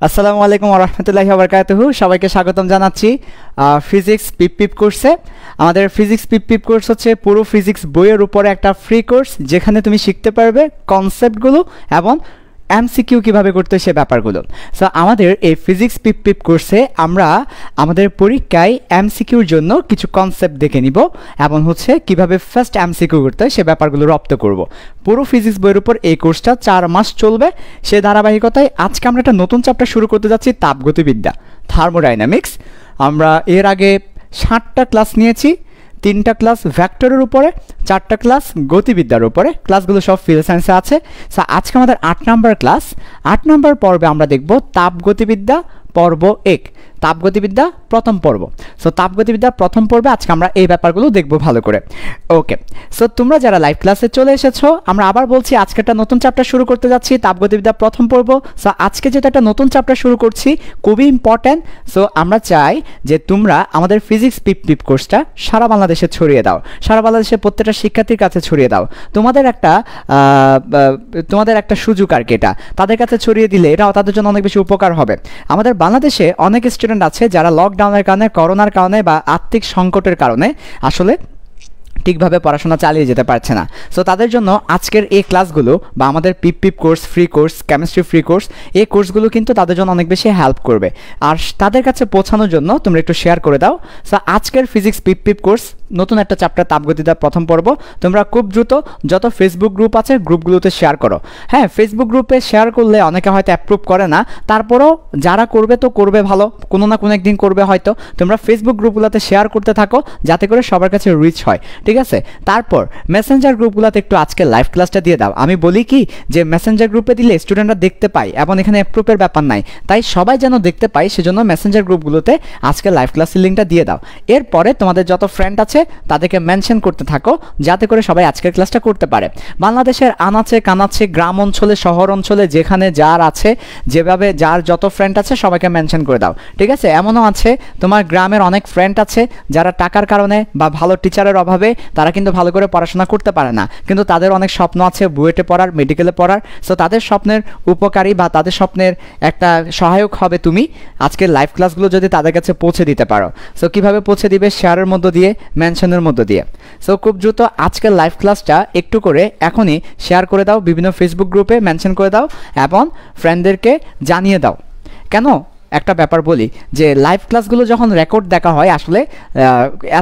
আসসালামু আলাইকুম ওয়া রাহমাতুল্লাহি ওয়া বারাকাতুহু। সবাইকে স্বাগতম জানাচ্ছি ফিজিক্স পিপ কোর্সে। আমাদের ফিজিক্স পিপ কোর্স হচ্ছে পুরো ফিজিক্স বইয়ের উপরে একটা ফ্রি কোর্স, যেখানে তুমি শিখতে পারবে কনসেপ্টগুলো এবং এমসিকিউ কিভাবে করতে হয় সে ব্যাপারগুলো। সো আমাদের এই ফিজিক্স পিপ কোর্সে আমরা আমাদের পরীক্ষায় এমসিকিউর জন্য কিছু কনসেপ্ট দেখে নিব এবং হচ্ছে কিভাবে ফার্স্ট এমসিকিউ করতে হয় সে ব্যাপারগুলো রপ্ত করব। পুরো ফিজিক্স বইয়ের উপর এই কোর্সটা 4 মাস চলবে। সে ধারাবাহিকতায় আজকে আমরা একটা নতুন চ্যাপ্টার শুরু করতে যাচ্ছি, তাপগতিবিদ্যা, থার্মোডাইনামিক্স। আমরা এর আগে 60টা ক্লাস নিয়েছি, 3টা ক্লাস ভেক্টরের উপরে, 4টা ক্লাস গতিবিদ্যার উপরে। ক্লাসগুলো সব ফিল্ড সায়েন্সে আছে। সো আজকে আমাদের 8 নম্বর ক্লাস। 8 নম্বর পর্বে আমরা দেখব তাপগতিবিদ্যা পর্ব 1, তাপগতিবিদ্যা প্রথম পর্ব। সো তাপগতিবিদ্যা প্রথম পর্বে আজকে আমরা এই ব্যাপারগুলো দেখব ভালো করে। ওকে, সো তোমরা যারা লাইভ ক্লাসে চলে এসেছো, আমরা আবার বলছি আজকে একটা নতুন চ্যাপ্টার শুরু করতে যাচ্ছি, তাপগতিবিদ্যা প্রথম পর্ব। সো আজকে যেটা একটা নতুন চ্যাপ্টার শুরু করছি, খুবই ইম্পর্ট্যান্ট। সো আমরা চাই যে তোমরা আমাদের ফিজিক্স পিপ কোর্সটা সারা বাংলাদেশে ছড়িয়ে দাও, সারা বাংলাদেশের প্রত্যেকটা শিক্ষার্থীর কাছে ছড়িয়ে দাও। তোমাদের একটা সুযোগ আর কি, এটা তাদের কাছে ছড়িয়ে দিলে এটাও তাদের জন্য অনেক বেশি উপকার হবে। আমাদের বাংলাদেশে অনেক স্টুডেন্ট আছে যারা লকডাউনের কারণে, করোনার কারণে বা আর্থিক সংকটের কারণে আসলে ঠিকভাবে পড়াশোনা চালিয়ে যেতে পারছে না। সো তাদের জন্য আজকের এই ক্লাসগুলো বা আমাদের পিপ course, free course, chemistry free course, এই কোর্সগুলো কিন্তু তাদের জন্য অনেক বেশি হেল্প করবে। আর তাদের কাছে পৌঁছানোর জন্য তোমরা একটু শেয়ার করে দাও। সো আজকের ফিজিক্স পিপ কোর্স নতুন একটা চ্যাপ্টার, তাপগতিবিদ্যা প্রথম পর্ব। তোমরা খুব দ্রুত যত ফেসবুক গ্রুপ আছে গ্রুপগুলোতে শেয়ার করো। হ্যাঁ, ফেসবুক গ্রুপে শেয়ার করলে অনেকে হয়তো অ্যাপ্রুভ করে না, তারপরেও যারা করবে তো করবে ভালো, কোনো না কোনো একদিন করবে হয়তো। তোমরা ফেসবুক গ্রুপগুলোতে শেয়ার করতে থাকো যাতে করে সবার কাছে রিচ হয়, ঠিক আছে? তারপর মেসেঞ্জার গ্রুপগুলোতে একটু আজকে লাইভ ক্লাসটা দিয়ে দাও। আমি বলি কি যে মেসেঞ্জার গ্রুপে দিলে স্টুডেন্টরা দেখতে পায় এবং এখানে অ্যাপ্রুভের ব্যাপার নাই, তাই সবাই যেন দেখতে পায়, সেজন্য মেসেঞ্জার গ্রুপগুলোতে আজকে লাইভ ক্লাসের লিঙ্কটা দিয়ে দাও। এরপরে তোমাদের যত ফ্রেন্ড আছে তাদেরকে মেনশন করতে থাকো যাতে করে সবাই আজকের ক্লাসটা করতে পারে। বাংলাদেশের আনাচে কানাচে, গ্রাম অঞ্চলে, শহর অঞ্চলে, যেখানে যার আছে, যেভাবে যার যত ফ্রেন্ড আছে সবাইকে মেনশন করে দাও, ঠিক আছে? এমনও আছে তোমার গ্রামের অনেক ফ্রেন্ড আছে যারা টাকার কারণে বা ভালো টিচারের অভাবে তারা কিন্তু ভালো করে পড়াশোনা করতে পারে না, কিন্তু তাদের অনেক স্বপ্ন আছে বুয়েটে পড়ার, মেডিকেলে পড়ার। সো তাদের স্বপ্নের উপকারী বা তাদের স্বপ্নের একটা সহায়ক হবে তুমি আজকের লাইভ ক্লাসগুলো যদি তাদের কাছে পৌঁছে দিতে পারো। সো কীভাবে পৌঁছে দিবে? শেয়ারের মধ্য দিয়ে, মেনশনের মধ্য দিয়ে। সো খুব দ্রুত আজকের লাইভ ক্লাসটা একটু করে এখনই শেয়ার করে দাও, বিভিন্ন ফেসবুক গ্রুপে মেনশন করে দাও এবং ফ্রেন্ডদেরকে জানিয়ে দাও। কেন একটা ব্যাপার বলি যে লাইভ ক্লাসগুলো যখন রেকর্ড দেখা হয় আসলে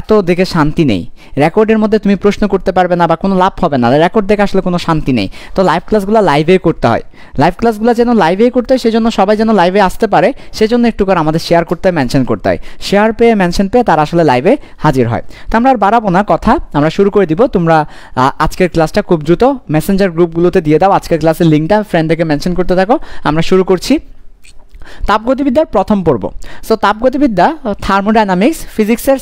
এত দেখে শান্তি নেই। রেকর্ডের মধ্যে তুমি প্রশ্ন করতে পারবে না বা কোনো লাভ হবে না, রেকর্ড দেখে আসলে কোনো শান্তি নেই। তো লাইভ ক্লাসগুলো লাইভেই করতে হয়, লাইভ ক্লাসগুলো যেন লাইভেই করতে হয়, সেজন্য সবাই যেন লাইভে আসতে পারে, সেজন্য একটু করে আমাদের শেয়ার করতে হয়, মেনশন করতে হয়। শেয়ার পেয়ে, মেনশন পেয়ে তারা আসলে লাইভে হাজির হয়। তো আমরা আর বাড়াবো না কথা, আমরা শুরু করে দিব। তোমরা আজকের ক্লাসটা খুব দ্রুত মেসেঞ্জার গ্রুপগুলোতে দিয়ে দাও, আজকের ক্লাসের লিঙ্কটা ফ্রেন্ডদেরকে মেনশন করতে থাকো। আমরা শুরু করছি তাপগতিবিদ্যার প্রথম পর্ব। সো তাপগতিবিদ্যা, থার্মোডাইনামিক্স, ফিজিক্সের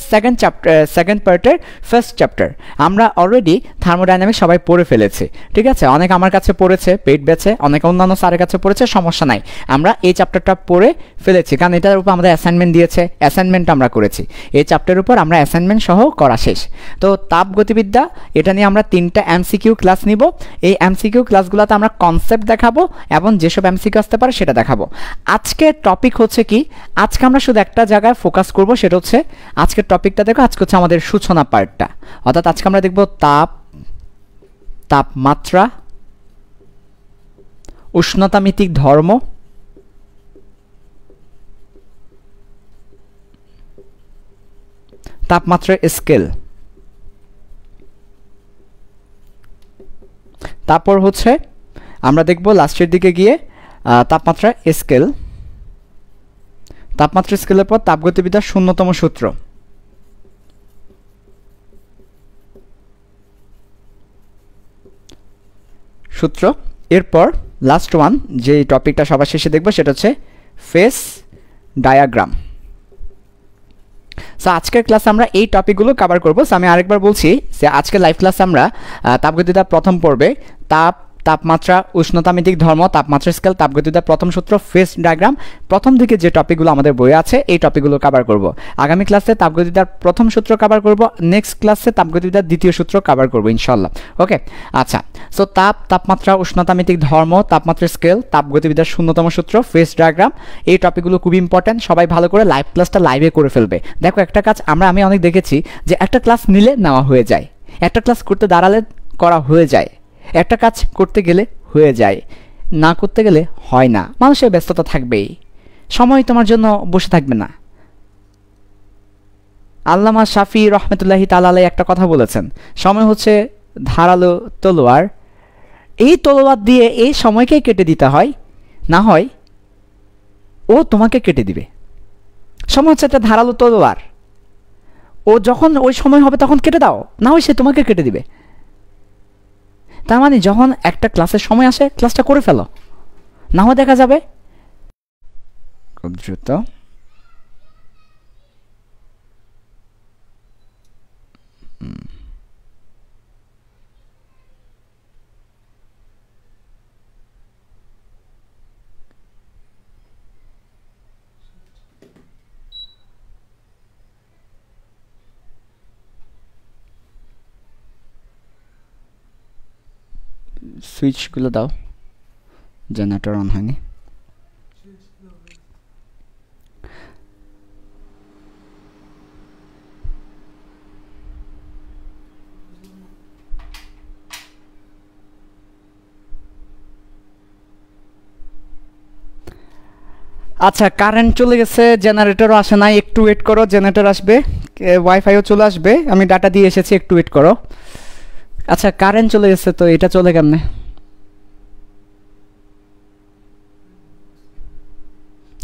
সেকেন্ড পার্টের ফার্স্ট চ্যাপ্টার। আমরা অলরেডি থার্মোডাইনামিক্স সবাই পড়ে ফেলেছি, ঠিক আছে? অনেক আমার কাছে পড়েছে, পেট বেছে, অনেক অন্যান্য স্যারের কাছে পড়েছে, সমস্যা নাই। আমরা এই চ্যাপ্টারটা পড়ে ফেলেছি কারণ এটার উপর আমাদের অ্যাসাইনমেন্ট দিয়েছে, অ্যাসাইনমেন্ট আমরা করেছি। এই চ্যাপ্টারের উপর আমরা অ্যাসাইনমেন্ট সহ করা শেষ। তো তাপগতিবিদ্যা, এটা নিয়ে আমরা 3টা এমসিকিউ ক্লাস নিব। এই এমসিকিউ ক্লাসগুলোতে আমরা কনসেপ্ট দেখাবো এবং যেসব এমসিকিউ আসতে পারে সেটা দেখাবো। আজকের টপিক হচ্ছে কি, আজকে আমরা শুধু একটা জায়গায় ফোকাস করব, সেটা হচ্ছে আজকের টপিকটা দেখো, আজকে হচ্ছে আমাদের সূচনা পার্টটা। অর্থাৎ আজকে আমরা দেখব তাপমাত্রা, উষ্ণতামিতিক ধর্ম, তাপমাত্রার স্কেল, তারপর হচ্ছে আমরা দেখব লাস্টের দিকে গিয়ে তাপমাত্রা স্কেল, তাপমাত্রা স্কেলের পর তাপগতিবিদ্যার শূন্যতম সূত্র। এরপর লাস্ট ওয়ান যে টপিকটা সবার শেষে দেখব সেটা হচ্ছে ফেস ডায়াগ্রাম। সো আজকের ক্লাসে আমরা এই টপিকগুলো কভার করব। সো আমি আরেকবার বলছি যে আজকের লাইভ ক্লাসে আমরা তাপগতিবিদ্যার প্রথম পর্বে তাপমাত্রা, উষ্ণতামিতিক ধর্ম, তাপমাত্রা স্কেল, তাপগতিবিদ্যার প্রথম সূত্র, ফেজ ডায়াগ্রাম, প্রথম দিকে যে টপিকগুলো আমাদের বইয়ে আছে এই টপিকগুলো কভার করব। আগামী ক্লাসে তাপগতিবিদ্যার প্রথম সূত্র কভার করব, নেক্সট ক্লাসে তাপগতিবিদ্যার দ্বিতীয় সূত্র কভার করব ইনশাল্লাহ। ওকে, আচ্ছা। সো তাপমাত্রা, উষ্ণতামিতিক ধর্ম, তাপমাত্রা স্কেল, তাপগতিবিদ্যার শূন্যতম সূত্র, ফেজ ডায়াগ্রাম, এই টপিকগুলো খুব ইম্পর্ট্যান্ট। সবাই ভালো করে লাইভ ক্লাসটা লাইভে করে ফেলবে। দেখো একটা কাজ আমি অনেক দেখেছি যে একটা ক্লাস নিলে নেওয়া হয়ে যায়, একটা ক্লাস করতে দাঁড়ালে করা হয়ে যায়, একটা কাজ করতে গেলে হয়ে যায়, না করতে গেলে হয় না। মানুষের ব্যস্ততা থাকবেই, সময় তোমার জন্য বসে থাকবে না। আল্লামা শাফি রহমতুল্লাহি তাআলা আলাইহি একটা কথা বলেছেন, সময় হচ্ছে ধারালো তলোয়ার, এই তলোয়ার দিয়ে এই সময়কেই কেটে দিতে হয়, না হয় ও তোমাকে কেটে দিবে। সময় হচ্ছে একটা ধারালো তলোয়ার, ও যখন ওই সময় হবে তখন কেটে দাও, না হয় সে তোমাকে কেটে দিবে। তার মানে যখন একটা ক্লাসের সময় আসে ক্লাসটা করে ফেলো, না হয় দেখা যাবে খুব দ্রুত। সুইচগুলো দাও, জেনারেটর অন হয়নি। আচ্ছা, কারেন্ট চলে গেছে, জেনারেটরও আসে নাই, একটু ওয়েট করো, জেনারেটর আসবে, ওয়াইফাইও চলে আসবে, আমি ডাটা দিয়ে এসেছি, একটু ওয়েট করো। আচ্ছা, কারেন্ট চলে গেছে, তো এটা চলে কেমনে?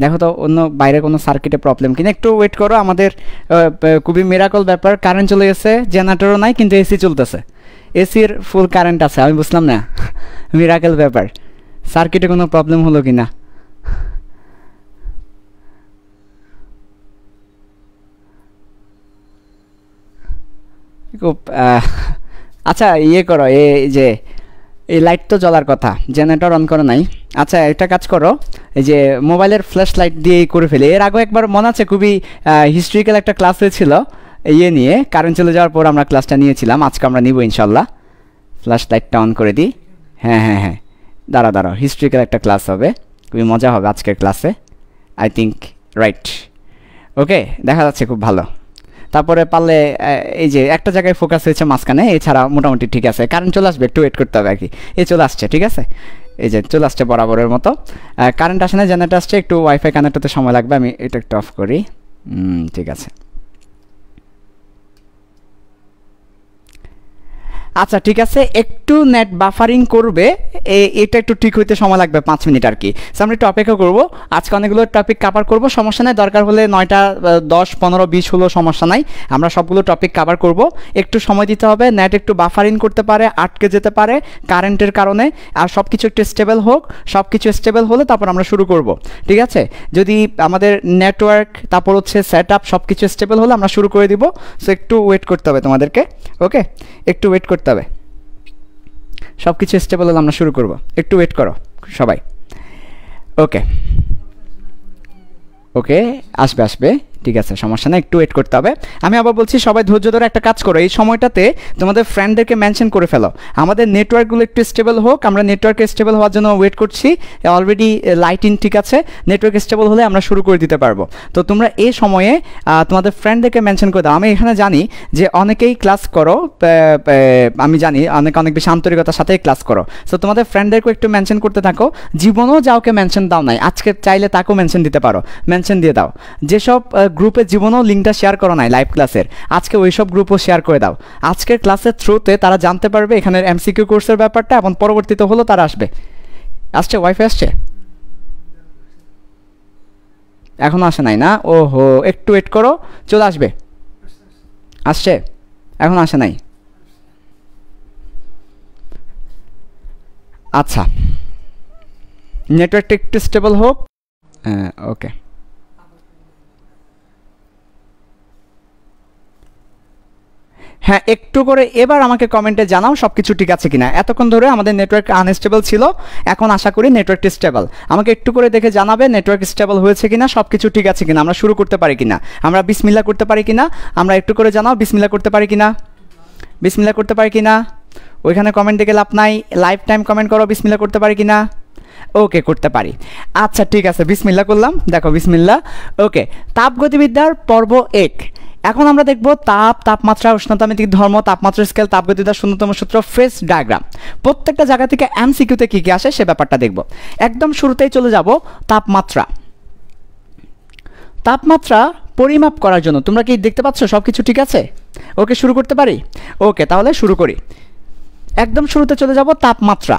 দেখো তো অন্য বাইরে কোনো সার্কিটে প্রবলেম কিনা, একটু ওয়েট করো। আমাদের খুবই মিরাকল ব্যাপার, কারেন্ট চলে গেছে, জেনারেটরও নাই, কিন্তু এসি চলতেছে, এসির ফুল কারেন্ট আছে। আমি বুঝলাম না, মিরাকল ব্যাপার, সার্কিটে কোনো প্রবলেম হলো কিনা। খুব আচ্ছা, ইয়ে করো, এই যে এই লাইট তো জ্বলার কথা, জেনারেটর অন করো নাই। আচ্ছা, একটা কাজ করো, এই যে মোবাইলের ফ্ল্যাশ লাইট দিয়েই করে ফেলে। এর আগে একবার মনে আছে, খুবই হিস্ট্রিক্যাল একটা ক্লাস হয়েছিল ইয়ে নিয়ে, কারেন্ট চলে যাওয়ার পর আমরা ক্লাসটা নিয়েছিলাম, আজকে আমরা নিব ইনশাল্লাহ। ফ্ল্যাশ লাইটটা অন করে দিই। হ্যাঁ হ্যাঁ হ্যাঁ, দাঁড়াও, হিস্ট্রিক্যাল একটা ক্লাস হবে, খুবই মজা হবে আজকের ক্লাসে, আই থিঙ্ক, রাইট? ওকে, দেখা যাচ্ছে খুব ভালো। তারপরে পারলে এই যে একটা জায়গায় ফোকাস হয়েছে মাঝখানে, এছাড়া মোটামুটি ঠিক আছে। কারেন্ট চলে আসবে, একটু ওয়েট করতে হবে আর কি। এই চলে আসছে, ঠিক আছে, এই যে চলে আসছে বরাবরের মতো। কারেন্ট আসে না, জেনারেটর আসছে, একটু ওয়াইফাই কানেক্ট হতে সময় লাগবে। আমি এটা একটু অফ করি। ঠিক আছে। আচ্ছা ঠিক আছে, একটু নেট বাফারিং করবে, এটা একটু ঠিক হইতে সময় লাগবে 5 মিনিট আর কি। সো আমরা একটু অপেক্ষা করবো। আজকে অনেকগুলো টপিক কভার করব, সমস্যা নাই, দরকার হলে 9টা 10 15 20 হলো সমস্যা নাই, আমরা সবগুলো টপিক কভার করব। একটু সময় দিতে হবে, নেট একটু বাফারিং করতে পারে, আটকে যেতে পারে কারেন্টের কারণে, আর সব কিছু একটু স্টেবল হোক, সব কিছু স্টেবল হলে তারপর আমরা শুরু করব, ঠিক আছে? যদি আমাদের নেটওয়ার্ক, তারপর হচ্ছে সেট আপ, সব কিছু স্টেবল হলে আমরা শুরু করে দিব। সো একটু ওয়েট করতে হবে তোমাদেরকে, ওকে, একটু ওয়েট করতে হবে, সব কিছু স্টেবল হলে আমরা শুরু করব, একটু ওয়েট করো সবাই। ওকে ওকে, আসবে, ঠিক আছে, সমস্যা না, একটু ওয়েট করতে হবে। আমি আবার বলছি, সবাই ধৈর্য ধরে একটা কাজ করো, এই সময়টাতে তোমাদের ফ্রেন্ডদেরকে মেনশন করে ফেলো। আমাদের নেটওয়ার্কগুলো একটু স্টেবল হোক, আমরা নেটওয়ার্কে স্টেবল হওয়ার জন্য ওয়েট করছি। অলরেডি লাইটিং ঠিক আছে, নেটওয়ার্ক স্টেবল হলে আমরা শুরু করে দিতে পারবো। তো তোমরা এই সময়ে তোমাদের ফ্রেন্ডদেরকে মেনশন করে দাও। আমি এখানে জানি যে অনেকেই ক্লাস করো, আমি জানি অনেক বেশি আন্তরিকতার সাথে ক্লাস করো। সো তোমাদের ফ্রেন্ডদেরকেও একটু মেনশন করতে থাকো। জীবনেও যাওকে মেনশন দাও নাই, আজকে চাইলে তাকেও মেনশন দিতে পারো, মেনশন দিয়ে দাও। যেসব গ্রুপে জীবনেও লিঙ্কটা শেয়ার করো নাই লাইভ ক্লাসের, আজকে ওই সব গ্রুপও শেয়ার করে দাও। আজকের ক্লাসের থ্রুতে তারা জানতে পারবে এখানের এমসিকিউ কোর্সের ব্যাপারটা, এবং পরবর্তীতে হলো তারা আসবে। আসছে, ওয়াইফাই আসছে, এখনও আসে নাই না? ওহো, একটু ওয়েট করো, চলে আসবে। আসছে, এখন আসে নাই। আচ্ছা, নেটওয়ার্কটা একটু স্টেবল হোক। ওকে, হ্যাঁ, একটু করে এবার আমাকে কমেন্টে জানাও সব কিছু ঠিক আছে কিনা। এতক্ষণ ধরে আমাদের নেটওয়ার্ক আনস্টেবল ছিল, এখন আশা করি নেটওয়ার্কটি স্টেবল। আমাকে একটু করে দেখে জানাবে নেটওয়ার্ক স্টেবল হয়েছে কিনা, সব কিছু ঠিক আছে কিনা, আমরা শুরু করতে পারি কিনা, আমরা বিসমিল্লাহ করতে পারি কিনা। আমরা একটু করে জানাও বিসমিল্লাহ করতে পারি কিনা, বিসমিল্লাহ করতে পারি কিনা। ওইখানে কমেন্ট দেখে লাভ নাই, লাইফ টাইম কমেন্ট করো বিসমিল্লাহ করতে পারি কিনা। ওকে, করতে পারি। আচ্ছা ঠিক আছে, বিসমিল্লাহ করলাম, দেখো বিসমিল্লাহ। ওকে, তাপগতিবিদ্যার পর্ব 1। এখন আমরা দেখব তাপমাত্রা, উষ্ণতামিতিক ধর্ম, তাপমাত্রা স্কেল, তাপগতিবিদ্যার শূন্যতম সূত্র, ফেজ ডায়াগ্রাম। প্রত্যেকটা জায়গা থেকে এমসিকিউতে কী কী আসে সে ব্যাপারটা দেখব। একদম শুরুতেই চলে যাব তাপমাত্রা। তাপমাত্রা পরিমাপ করার জন্য তোমরা কি দেখতে পাচ্ছ সব কিছু ঠিক আছে? ওকে, শুরু করতে পারি? ওকে, তাহলে শুরু করি। একদম শুরুতে চলে যাব তাপমাত্রা।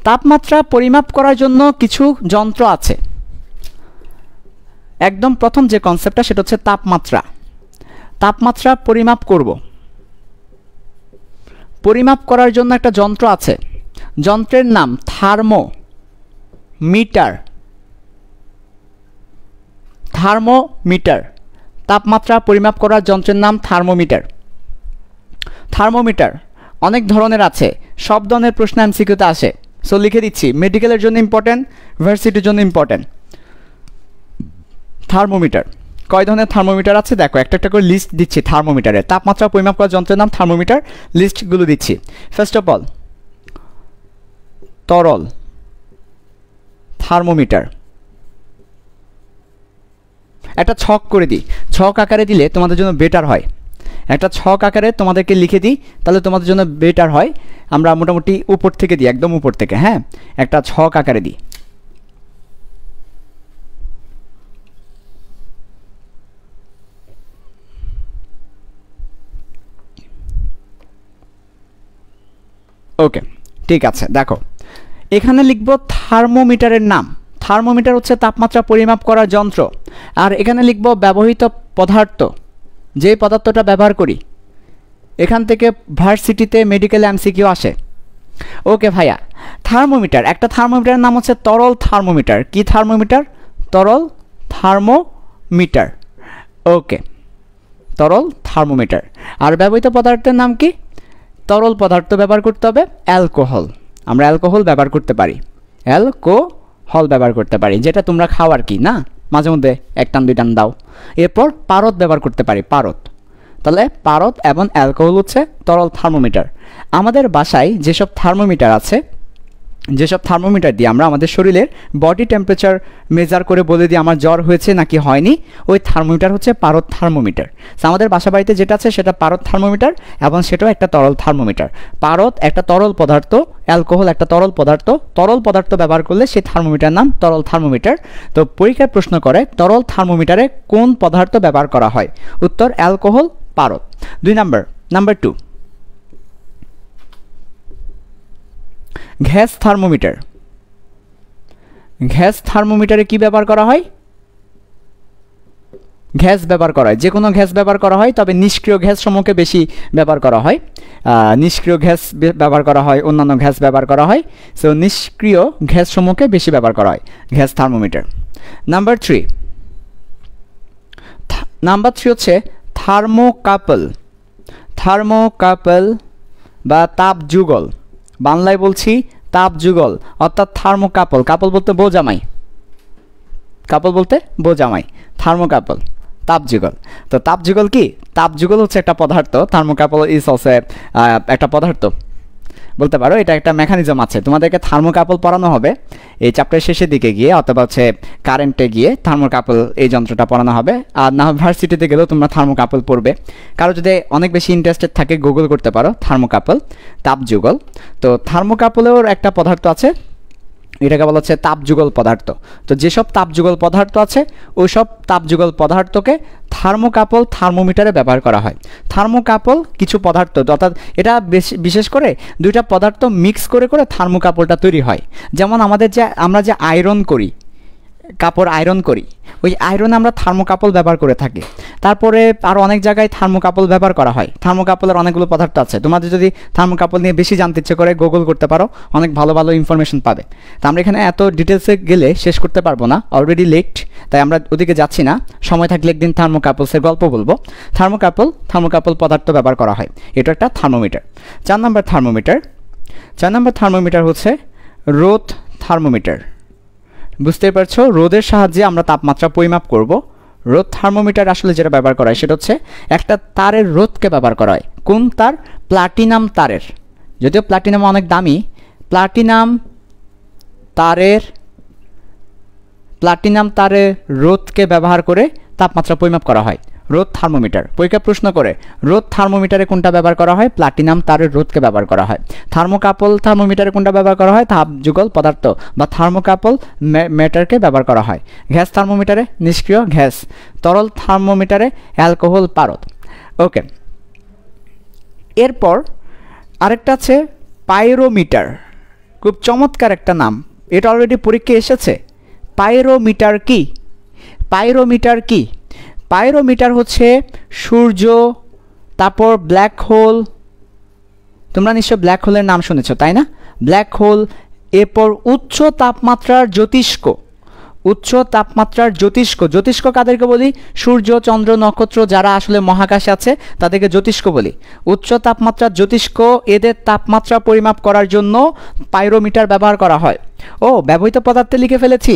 তাপমাত্রা পরিমাপ করার জন্য কিছু যন্ত্র আছে। একদম প্রথম যে কনসেপ্টটা সেটা হচ্ছে তাপমাত্রা। তাপমাত্রা পরিমাপ করব, পরিমাপ করার জন্য একটা যন্ত্র আছে, যন্ত্রের নাম থার্মোমিটার। থার্মোমিটার, তাপমাত্রা পরিমাপ করার যন্ত্রের নাম থার্মোমিটার। থার্মোমিটার অনেক ধরনের আছে, সব ধরনের প্রশ্ন এমসিকিউতে আসে, সো লিখে দিচ্ছি। মেডিকেলের জন্য ইম্পর্টেন্ট, ভার্সিটির জন্য ইম্পর্টেন্ট। থার্মোমিটার, কয় ধরনের থার্মোমিটার আছে দেখো, একটা একটা করে লিস্ট দিচ্ছি। থার্মোমিটারের তাপমাত্রা পরিমাপ করার যন্ত্রের নাম থার্মোমিটার, লিস্টগুলো দিচ্ছি। ফার্স্ট অফ অল তরল থার্মোমিটার। একটা ছক করে দিই, ছক আকারে দিলে তোমাদের জন্য বেটার হয়। একটা ছক আকারে তোমাদেরকে লিখে দিই, তাহলে তোমাদের জন্য বেটার হয়। আমরা মোটামুটি উপর থেকে দিই, একদম উপর থেকে। হ্যাঁ, একটা ছক আকারে দিই। ওকে, ঠিক আছে। দেখো এখানে লিখব থার্মোমিটারের নাম। থার্মোমিটার হচ্ছে তাপমাত্রা পরিমাপ করার যন্ত্র। আর এখানে লিখব ব্যবহৃত পদার্থ, যে পদার্থটা ব্যবহার করি। এখান থেকে ভার্সিটিতে মেডিকেল এমসিকিউ আসে। ওকে ভাইয়া, থার্মোমিটার, একটা থার্মোমিটারের নাম হচ্ছে তরল থার্মোমিটার। কি থার্মোমিটার? তরল থার্মোমিটার। ওকে, তরল থার্মোমিটার। আর ব্যবহৃত পদার্থের নাম কি? তরল পদার্থ ব্যবহার করতে হবে, অ্যালকোহল। আমরা অ্যালকোহল ব্যবহার করতে পারি, অ্যালকোহল ব্যবহার করতে পারি, যেটা তোমরা খাও আর কি না, মাঝে মধ্যে এক টান দুই টান দাও। এরপর পারদ ব্যবহার করতে পারি, পারদ। তাহলে পারদ এবং অ্যালকোহল হচ্ছে তরল থার্মোমিটার। আমাদের বাসায় যেসব থার্মোমিটার আছে, যেসব থার্মোমিটার দিয়ে আমরা আমাদের শরীরের বডি টেম্পারেচার মেজার করে বলে দিই আমার জ্বর হয়েছে নাকি হয়নি, ওই থার্মোমিটার হচ্ছে পারদ থার্মোমিটার। আমাদের বাসা বাড়িতে যেটা আছে সেটা পারদ থার্মোমিটার, এবং সেটাও একটা তরল থার্মোমিটার। পারদ একটা তরল পদার্থ, অ্যালকোহল একটা তরল পদার্থ। তরল পদার্থ ব্যবহার করলে সেই থার্মোমিটার নাম তরল থার্মোমিটার। তো পরীক্ষায় প্রশ্ন করে তরল থার্মোমিটারে কোন পদার্থ ব্যবহার করা হয়? উত্তর অ্যালকোহল, পারদ। 2 number, number 2 gas thermometer. Gas থার্মোমিটারে কি ব্যবহার করা হয়? গ্যাস ব্যবহার করা হয়, যে কোনো গ্যাস ব্যবহার করা হয়, তবে নিষ্ক্রিয় গ্যাস সমূহকে বেশি ব্যবহার করা হয়। নিষ্ক্রিয় গ্যাস ব্যবহার করা হয়, অন্যান্য গ্যাস ব্যবহার করা হয়। সো নিষ্ক্রিয় গ্যাস সমূহকে বেশি ব্যবহার করা হয় গ্যাস থার্মোমিটার। নাম্বার 3, নাম্বার 3 হচ্ছে থার্মোকাপল। থার্মোকাপল বা তাপ যুগল, বাংলায় বলছি তাপ যুগল, অর্থাৎ থার্মোকাপল। কাপল বলতে বোজামাই, কাপল বলতে বোজামাই, থার্মোকাপল, তাপ যুগল। তো তাপ যুগল কি? তাপ যুগল হচ্ছে একটা পদার্থ। থার্মোকাপল ইজ অলসো একটা পদার্থ বলতে পারো, এটা একটা মেকানিজম আছে। তোমাদেরকে থার্মোকাপল পড়ানো হবে এই চ্যাপ্টারের শেষের দিকে গিয়ে, অথবা হচ্ছে কারেন্টে গিয়ে থার্মোকাপল এই যন্ত্রটা পড়ানো হবে। আর না ভার্সিটিতে গেলেও তোমরা থার্মোকাপল পড়বে। কারো যদি অনেক বেশি ইন্টারেস্টেড থাকে গুগল করতে পারো থার্মোকাপল, তাপ যুগল। তো থার্মোকাপলের একটা পদার্থ আছে, এটাকে বলা হচ্ছে তাপযুগল পদার্থ। তো যেসব তাপযুগল পদার্থ আছে ওই সব তাপযুগল পদার্থকে থার্মোকাপল থার্মোমিটারে ব্যবহার করা হয়। থার্মোকাপল কিছু পদার্থ, অর্থাৎ এটা বিশেষ করে দুইটা পদার্থ মিক্স করে করে থার্মোকাপলটা তৈরি হয়। যেমন আমরা যে আয়রন করি, কাপড় আয়রন করি, ওই আয়রনে আমরা থার্মোকাপল ব্যবহার করে থাকি। তারপরে আরও অনেক জায়গায় থার্মোকাপল ব্যবহার করা হয়। থার্মোকাপলের অনেকগুলো পদার্থ আছে, তোমাদের যদি থার্মোকাপল নিয়ে বেশি জানতে ইচ্ছে করে গুগল করতে পারো, অনেক ভালো ভালো ইনফরমেশন পাবে। তো আমরা এখানে এত ডিটেলসে গেলে শেষ করতে পারবো না, অলরেডি লেট, তাই আমরা ওদিকে যাচ্ছি না। সময় থাকলে একদিন থার্মোকাপলসের গল্প বলবো। থার্মোকাপল পদার্থ ব্যবহার করা হয়, এটা একটা থার্মোমিটার। 4 নম্বর থার্মোমিটার হচ্ছে রোদ থার্মোমিটার। বুঝতেই পারছো, রোদের সাহায্যে আমরা তাপমাত্রা পরিমাপ করব। রোদ থার্মোমিটার আসলে যেটা ব্যবহার করা হয় সেটা হচ্ছে একটা তারের রোদকে ব্যবহার করা হয়। কোন তার? প্লাটিনাম তারের। যদিও প্লাটিনাম অনেক দামি, প্লাটিনাম তারের রোদকে ব্যবহার করে তাপমাত্রা পরিমাপ করা হয়। রোদ থার্মোমিটার, পরীক্ষা প্রশ্ন করে রোদ থার্মোমিটারে কোনটা ব্যবহার করা হয়? প্লাটিনাম তারের রোদকে ব্যবহার করা হয়। থার্মোকাপল থার্মোমিটারে কোনটা ব্যবহার করা হয়? তাপ যুগল পদার্থ বা থার্মোকাপল ম্যাটারকে ব্যবহার করা হয়। গ্যাস থার্মোমিটারে নিষ্ক্রিয় গ্যাস, তরল থার্মোমিটারে অ্যালকোহল পারদ। ওকে, এরপর আরেকটা আছে পাইরোমিটার, খুব চমৎকার একটা নাম, এটা অলরেডি পরীক্ষায় এসেছে। পাইরোমিটার কি? পাইরোমিটার হচ্ছে সূর্য, তারপর ব্ল্যাক হোল। তোমরা নিশ্চয় ব্ল্যাক হোলের নাম শুনেছ, তাই না? ব্ল্যাক হোল, এরপর উচ্চ তাপমাত্রার জ্যোতিষ্ক কাদেরকে বলি? সূর্য, চন্দ্র, নক্ষত্র যারা আসলে মহাকাশে আছে তাদেরকে জ্যোতিষ্ক বলি। উচ্চ তাপমাত্রার জ্যোতিষ্ক, এদের তাপমাত্রা পরিমাপ করার জন্য পাইরোমিটার ব্যবহার করা হয়। ব্যবহৃত পদার্থে লিখে ফেলেছি,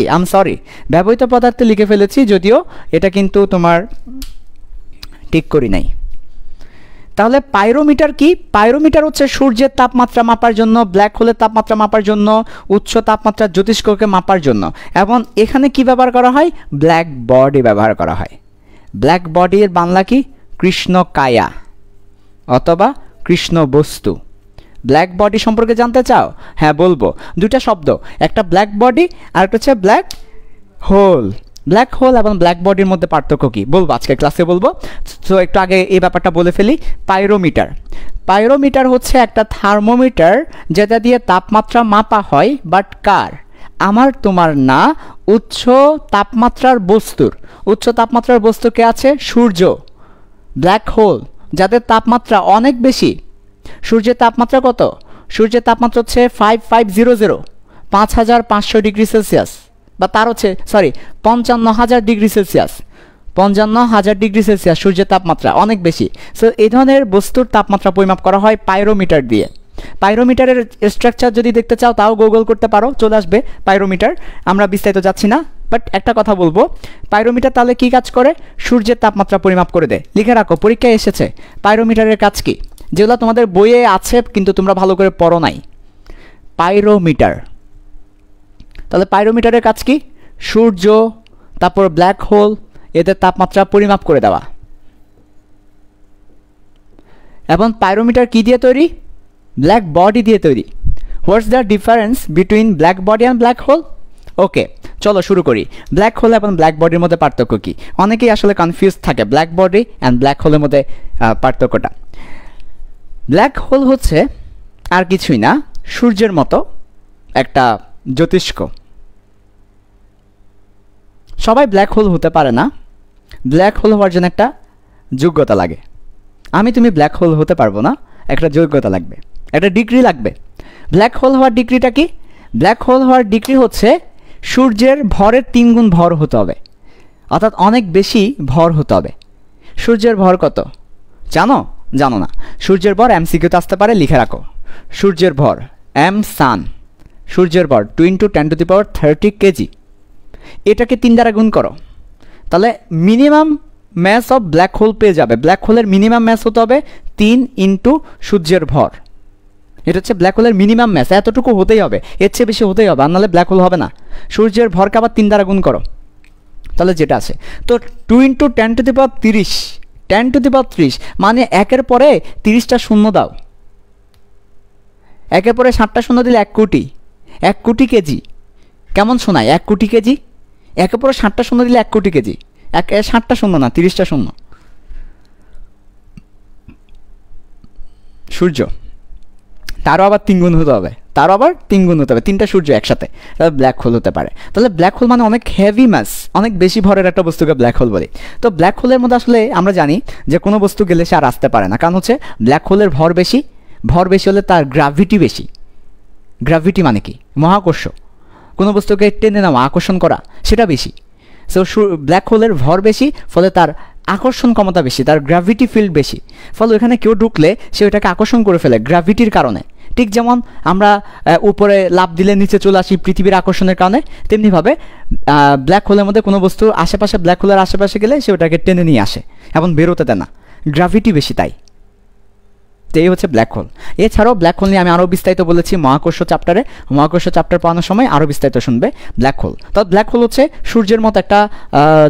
ব্যবহৃত পদার্থে লিখে ফেলেছি, যদিও এটা কিন্তু তোমার ঠিক করি নাই। তাহলে পাইরোমিটার কি? পাইরোমিটার হচ্ছে সূর্যের তাপমাত্রা মাপার জন্য, ব্ল্যাক হোলের তাপমাত্রা মাপার জন্য, উচ্চ তাপমাত্রার জ্যোতিষ্ককে মাপার জন্য। এবং এখানে কি ব্যবহার করা হয়? ব্ল্যাক বডি ব্যবহার করা হয়। ব্ল্যাক বডির বাংলা কি? কৃষ্ণকায়া অথবা কৃষ্ণ বস্তু। ব্ল্যাক বডি সম্পর্কে জানতে চাও? হ্যাঁ বলবো, দুটা শব্দ, একটা ব্ল্যাক বডি আর একটা হচ্ছে ব্ল্যাক হোল। ব্ল্যাক হোল এবং ব্ল্যাক বডির মধ্যে পার্থক্য কি বলবো, আজকে ক্লাসে বলবো। তো একটু আগে এই ব্যাপারটা বলে ফেলি। পাইরোমিটার হচ্ছে একটা থার্মোমিটার যেটা দিয়ে তাপমাত্রা মাপা হয়, বাট কার? আমার তোমার না, উচ্চ তাপমাত্রার বস্তু কে আছে? সূর্য, ব্ল্যাক হোল, যাদের তাপমাত্রা অনেক বেশি। সূর্যের তাপমাত্রা কত? সূর্যের তাপমাত্রা হচ্ছে 5500 ডিগ্রি সেলসিয়াস, বা তার হচ্ছে 55,000 ডিগ্রি সেলসিয়াস। 55,000 ডিগ্রি সেলসিয়াস সূর্যের তাপমাত্রা, অনেক বেশি। সো এই ধরনের বস্তুর তাপমাত্রা পরিমাপ করা হয় পাইরোমিটার দিয়ে। পাইরোমিটারের স্ট্রাকচার যদি দেখতে চাও তাও গুগল করতে পারো, চলে আসবে পাইরোমিটার। আমরা বিস্তারিত যাচ্ছি না, বাট একটা কথা বলবো, পাইরোমিটার তাহলে কি কাজ করে? সূর্যের তাপমাত্রা পরিমাপ করে দেয়। লিখে রাখো, পরীক্ষায় এসেছে। পাইরোমিটারের কাজ কি? যেগুলো তোমাদের বইয়ে আছে কিন্তু তোমরা ভালো করে পড়ো নাই। পাইরোমিটার, তাহলে পাইরোমিটারের কাজ কি? সূর্য, তারপর ব্ল্যাক হোল, এদের তাপমাত্রা পরিমাপ করে দেওয়া। এবং পাইরোমিটার কি দিয়ে তৈরি? ব্ল্যাক বডি দিয়ে তৈরি। What's the difference between black body and black hole? Okay, চলো শুরু করি। ব্ল্যাক হোল এবং ব্ল্যাক বডির মধ্যে পার্থক্য কি? অনেকেই আসলে কনফিউজ থাকে ব্ল্যাক বডি অ্যান্ড ব্ল্যাক হোলের মধ্যে পার্থক্যটা। ব্ল্যাক হোল হচ্ছে আর কিছুই না, সূর্যের মতো একটা জ্যোতিষ্ক। সবাই ব্ল্যাক হোল হতে পারে না, ব্ল্যাক হোল হওয়ার জন্য একটা যোগ্যতা লাগে। তুমি ব্ল্যাক হোল হতে পারবো না, একটা যোগ্যতা লাগবে, একটা ডিগ্রি লাগবে। ব্ল্যাক হোল হওয়ার ডিগ্রিটা কি? ব্ল্যাক হোল হওয়ার ডিগ্রি হচ্ছে সূর্যের ভরের 3 গুণ ভর হতে হবে, অর্থাৎ অনেক বেশি ভর হতে হবে। সূর্যের ভর কত জানো? জানো না? সূর্যের ভর এমসিকিউতে আসতে পারে, লিখে রাখো। সূর্যের ভর এম সান, সূর্যের ভর 2 × 10⁻30 কেজি। এটাকে 3 দ্বারা গুণ করো, তাহলে minimum mass of black hole পেয়ে যাবে। ব্ল্যাক হোলের মিনিমাম ম্যাস হতে হবে 3 × সূর্যের ভর। এটা হচ্ছে ব্ল্যাক হোলের মিনিমাম ম্যাস, এতটুকু হতেই হবে, এর চেয়ে বেশি হতেই হবে, আর নাহলে ব্ল্যাক হোল হবে না। সূর্যের ভরকে আবার 3 দ্বারা গুণ করো, তাহলে যেটা আছে। তো 2 × 10⁻30, 10⁻30 মানে 1-এর পরে 30টা শূন্য দাও, 1-এর পরে 7টা শূন্য দিলে 1 কোটি। 1 কোটি কেজি কেমন শোনায়? 1 কোটি কেজি। 1-এর পরে 7টা শূন্য দিলে 1 কোটি কেজি। 7টা শূন্য না, 30টা শূন্য। সূর্য তারও আবার 3 গুণ হতে হবে, তারও আবার 3 গুণ হতে হবে, 3টা সূর্য একসাথে, তাহলে ব্ল্যাক হোল হতে পারে। তাহলে ব্ল্যাক হোল মানে অনেক হেভি মাস, অনেক বেশি ভরের একটা বস্তুকে ব্ল্যাক হোল বলি। তো ব্ল্যাক হোলের মধ্যে আসলে আমরা জানি যে কোনো বস্তু গেলে সে আর আসতে পারে না, কারণ হচ্ছে ব্ল্যাক হোলের ভর বেশি হলে তার গ্র্যাভিটি বেশি। গ্র্যাভিটি মানে কি? মহাকর্ষ, কোনো বস্তুকে টেনে নেওয়া, আকর্ষণ করা, সেটা বেশি। সো ব্ল্যাক হোলের ভর বেশি, ফলে তার আকর্ষণ ক্ষমতা বেশি, তার গ্র্যাভিটি ফিল্ড বেশি, ফলে ওখানে কেউ ঢুকলে সে ওটাকে আকর্ষণ করে ফেলে গ্র্যাভিটির কারণে। ঠিক যেমন আমরা উপরে লাফ দিলে নিচে চলে আসি পৃথিবীর আকর্ষণের কারণে, তেমনিভাবে ব্ল্যাক হোলের মধ্যে কোনো বস্তু আশেপাশে, ব্ল্যাক হোলের আশেপাশে গেলে সে ওটাকে টেনে নিয়ে আসে এবং বেরোতে দেয় না, গ্র্যাভিটি বেশি তাই। তো এই হচ্ছে ব্ল্যাক হোল। এছাড়াও ব্ল্যাক হোল নিয়ে আমি আরও বিস্তারিত বলেছি মহাকর্ষ চ্যাপ্টারে, মহাকর্ষ চ্যাপ্টার পড়ানোর সময় আরও বিস্তারিত শুনবে ব্ল্যাক হোল। তো ব্ল্যাক হোল হচ্ছে সূর্যের মতো একটা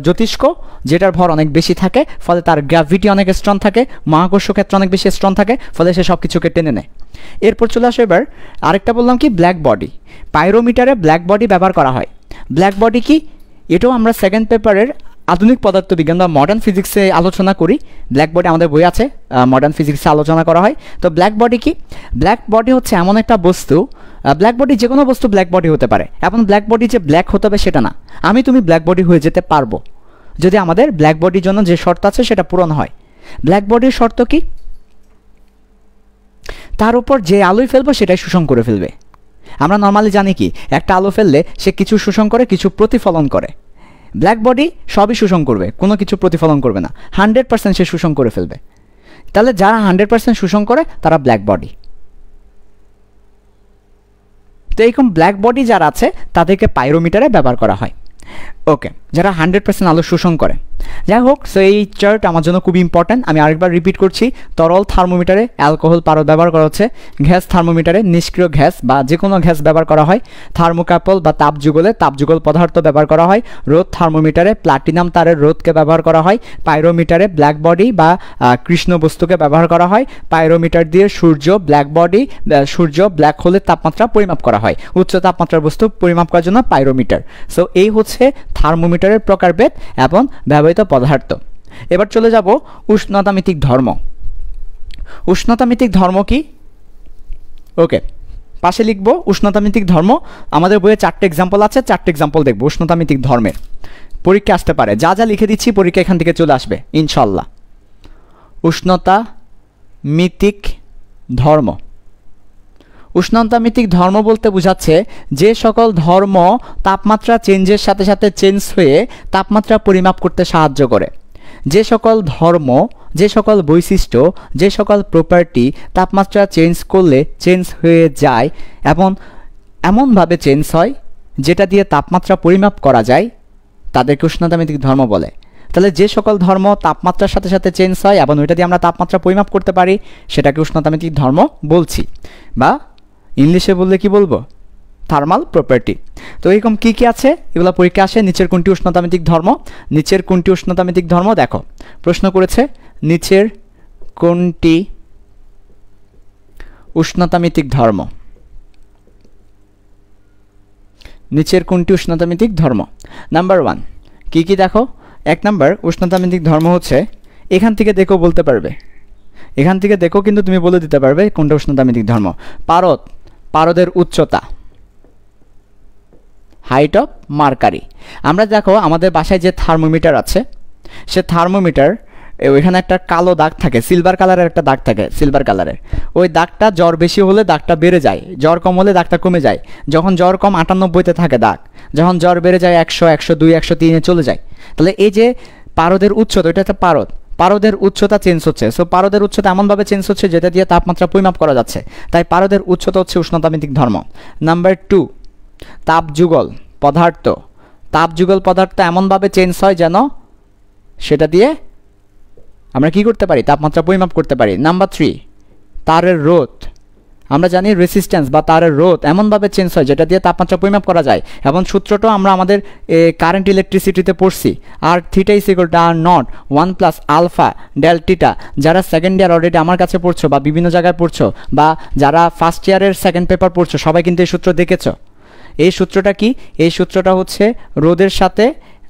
জ্যোতিষ্ক, যেটার ভর অনেক বেশি থাকে, ফলে তার গ্র্যাভিটি অনেক স্ট্রং থাকে, মহাকর্ষ ক্ষেত্র অনেক বেশি স্ট্রং থাকে, ফলে সে সব কিছুকে টেনে নেয়। এরপর চলে আসে এবার আরেকটা বললাম কি, ব্ল্যাক বডি। পাইরোমিটারে ব্ল্যাক বডি ব্যবহার করা হয়। ব্ল্যাক বডি কি? এটাও আমরা সেকেন্ড পেপারের আধুনিক পদার্থবিজ্ঞান বা মডার্ন ফিজিক্সে আলোচনা করি। ব্ল্যাক বডি আমাদের বই আছে, মডার্ন ফিজিক্সে আলোচনা করা হয়। তো ব্ল্যাক বডি কি? ব্ল্যাক বডি হচ্ছে এমন একটা বস্তু, ব্ল্যাক বডি যে কোনো বস্তু ব্ল্যাক বডি হতে পারে। এখন ব্ল্যাক বডি যে ব্ল্যাক হতে হবে সেটা না, আমি তুমি ব্ল্যাক বডি হয়ে যেতে পারবো যদি আমাদের ব্ল্যাক বডির জন্য যে শর্ত আছে সেটা পূরণ হয়। ব্ল্যাক বডির শর্ত কি? তার উপর যে আলোই ফেলবো সেটাই শোষণ করে ফেলবে। আমরা নর্মালি জানি কি, একটা আলো ফেললে সে কিছু শোষণ করে, কিছু প্রতিফলন করে। ব্ল্যাক বডি সবই শোষণ করবে, কোনো কিছু প্রতিফলন করবে না, 100% সে শোষণ করে ফেলবে। তাহলে যারা 100% শোষণ করে তারা ব্ল্যাক বডি। তো এইরকম ব্ল্যাক বডি যারা আছে তাদেরকে পাইরোমিটারে ব্যবহার করা হয়। ওকে, যারা 100% আলো শোষণ করে। যাই হোক, সো এই চার্ট আমার জন্য খুবই ইম্পর্ট্যান্ট। আমি আরেকবার রিপিট করছি, তরল থার্মোমিটারে অ্যালকোহল পারদ ব্যবহার করা হচ্ছে, গ্যাস থার্মোমিটারে নিষ্ক্রিয় গ্যাস বা যে কোনো গ্যাস ব্যবহার করা হয়, থার্মোকাপল বা তাপযুগল পদার্থ ব্যবহার করা হয়, রোদ থার্মোমিটারে প্লাটিনাম তারের রোদকে ব্যবহার করা হয়, পাইরোমিটারে ব্ল্যাক বডি বা কৃষ্ণ বস্তুকে ব্যবহার করা হয়, পাইরোমিটার দিয়ে সূর্য ব্ল্যাক হোলের তাপমাত্রা পরিমাপ করা হয়, উচ্চ তাপমাত্রার বস্তু পরিমাপ করার জন্য পাইরোমিটার। সো এই হচ্ছে থার্মোমিটারের প্রকারভেদ এবং ব্যবহৃত পদার্থ। এবার চলে যাব উষ্ণতামিতিক ধর্ম। উষ্ণতামিতিক ধর্ম কি? ওকে, পাশে লিখব উষ্ণতামিতিক ধর্ম। আমাদের বইয়ে 4টে এক্সাম্পল আছে, 4টে এক্সাম্পল দেখব উষ্ণতামিতিক ধর্মের। পরীক্ষা আসতে পারে, যা যা লিখে দিচ্ছি পরীক্ষা এখান থেকে চলে আসবে ইনশাল্লাহ। উষ্ণতামিতিক ধর্ম। উষ্ণতামিতিক ধর্ম বলতে বোঝাচ্ছে যে সকল ধর্ম তাপমাত্রা চেঞ্জের সাথে সাথে চেঞ্জ হয়ে তাপমাত্রা পরিমাপ করতে সাহায্য করে। যে সকল ধর্ম, যে সকল বৈশিষ্ট্য, যে সকল প্রপার্টি তাপমাত্রা চেঞ্জ করলে চেঞ্জ হয়ে যায় এবং এমনভাবে চেঞ্জ হয় যেটা দিয়ে তাপমাত্রা পরিমাপ করা যায়, তাদেরকে উষ্ণতামিতিক ধর্ম বলে। তাহলে যে সকল ধর্ম তাপমাত্রার সাথে সাথে চেঞ্জ হয় এবং ওইটা দিয়ে আমরা তাপমাত্রা পরিমাপ করতে পারি সেটাকে উষ্ণতামিতিক ধর্ম বলছি, বা ইংলিশে বললে কি বলবো? Thermal property. তো এরকম কী কী আছে এগুলো পরীক্ষা আসে। নিচের কোনটি উষ্ণতামিতিক ধর্ম? নিচের কোনটি উষ্ণতামিতিক ধর্ম? দেখো প্রশ্ন করেছে, নিচের কোনটি উষ্ণতামিতিক ধর্ম? নিচের কোনটি উষ্ণতামিতিক ধর্ম? নাম্বার 1 কী কী দেখো। 1 নাম্বার উষ্ণতামিতিক ধর্ম হচ্ছে, এখান থেকে দেখো বলতে পারবে, এখান থেকে দেখো কিন্তু তুমি বলে দিতে পারবে কোনটা উষ্ণতামিতিক ধর্ম। পারদের উচ্চতা, হাইট অফ মার্কারি। আমরা দেখো আমাদের বাসায় যে থার্মোমিটার আছে, সে থার্মোমিটার ওইখানে একটা কালো দাগ থাকে, সিলভার কালারের একটা দাগ থাকে, সিলভার কালারের। ওই দাগটা জ্বর বেশি হলে দাগটা বেড়ে যায়, জ্বর কম হলে দাগটা কমে যায়। যখন জ্বর কম 98-তে থাকে দাগ, যখন জ্বর বেড়ে যায় 100, 102, 103-এ চলে যায়। তাহলে এই যে পারদের উচ্চতা, এটা একটা পারদের উচ্চতা চেঞ্জ হচ্ছে। সো পারদের উচ্চতা এমনভাবে চেঞ্জ হচ্ছে যেটা দিয়ে তাপমাত্রা পরিমাপ করা যাচ্ছে, তাই পারদের উচ্চতা হচ্ছে উষ্ণতামিতিক ধর্ম। নাম্বার 2 তাপযুগল পদার্থ। তাপযুগল পদার্থ এমনভাবে চেঞ্জ হয় যেন সেটা দিয়ে আমরা কি করতে পারি? তাপমাত্রা পরিমাপ করতে পারি। নাম্বার 3 তারের রোধ। আমরা জানি রেসিস্ট্যান্স বা তারের রোধ এমনভাবে চেঞ্জ হয় যেটা দিয়ে তাপমাত্রা পরিমাপ করা যায়, এবং সূত্রটাও আমরা আমাদের কারেন্ট ইলেকট্রিসিটিতে পড়ছি, R theta is equal to R naught 1 plus alpha del theta. যারা সেকেন্ড ইয়ার অলরেডি আমার কাছে পড়ছো বা বিভিন্ন জায়গায় পড়ছো, বা যারা ফার্স্ট ইয়ারের সেকেন্ড পেপার পড়ছো, সবাই কিন্তু এই সূত্র দেখেছো। এই সূত্রটা কি? এই সূত্রটা হচ্ছে রোদের সাথে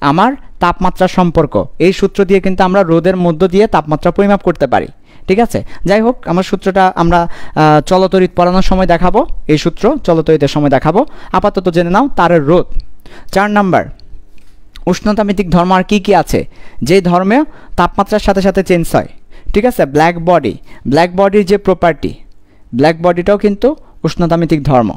আমার তাপমাত্রা সম্পর্ক, এই সূত্র দিয়ে কিন্তু আমরা রোদের মধ্য দিয়ে তাপমাত্রা পরিমাপ করতে পারি। ঠিক আছে, যাই হোক আমার সূত্রটা আমরা চলতরিৎ পড়ানোর সময় দেখাবো, এই সূত্র চলতরিতের সময় দেখাবো। আপাতত জেনে নাও তারের রোধ। 4 নাম্বার, উষ্ণতামিতিক ধর্ম আর কি আছে, যে ধর্মে তাপমাত্রার সাথে সাথে চেঞ্জ হয়। ঠিক আছে, ব্ল্যাক বডির যে প্রপার্টি, ব্ল্যাক বডিটাও কিন্তু উষ্ণতামিতিক ধর্ম।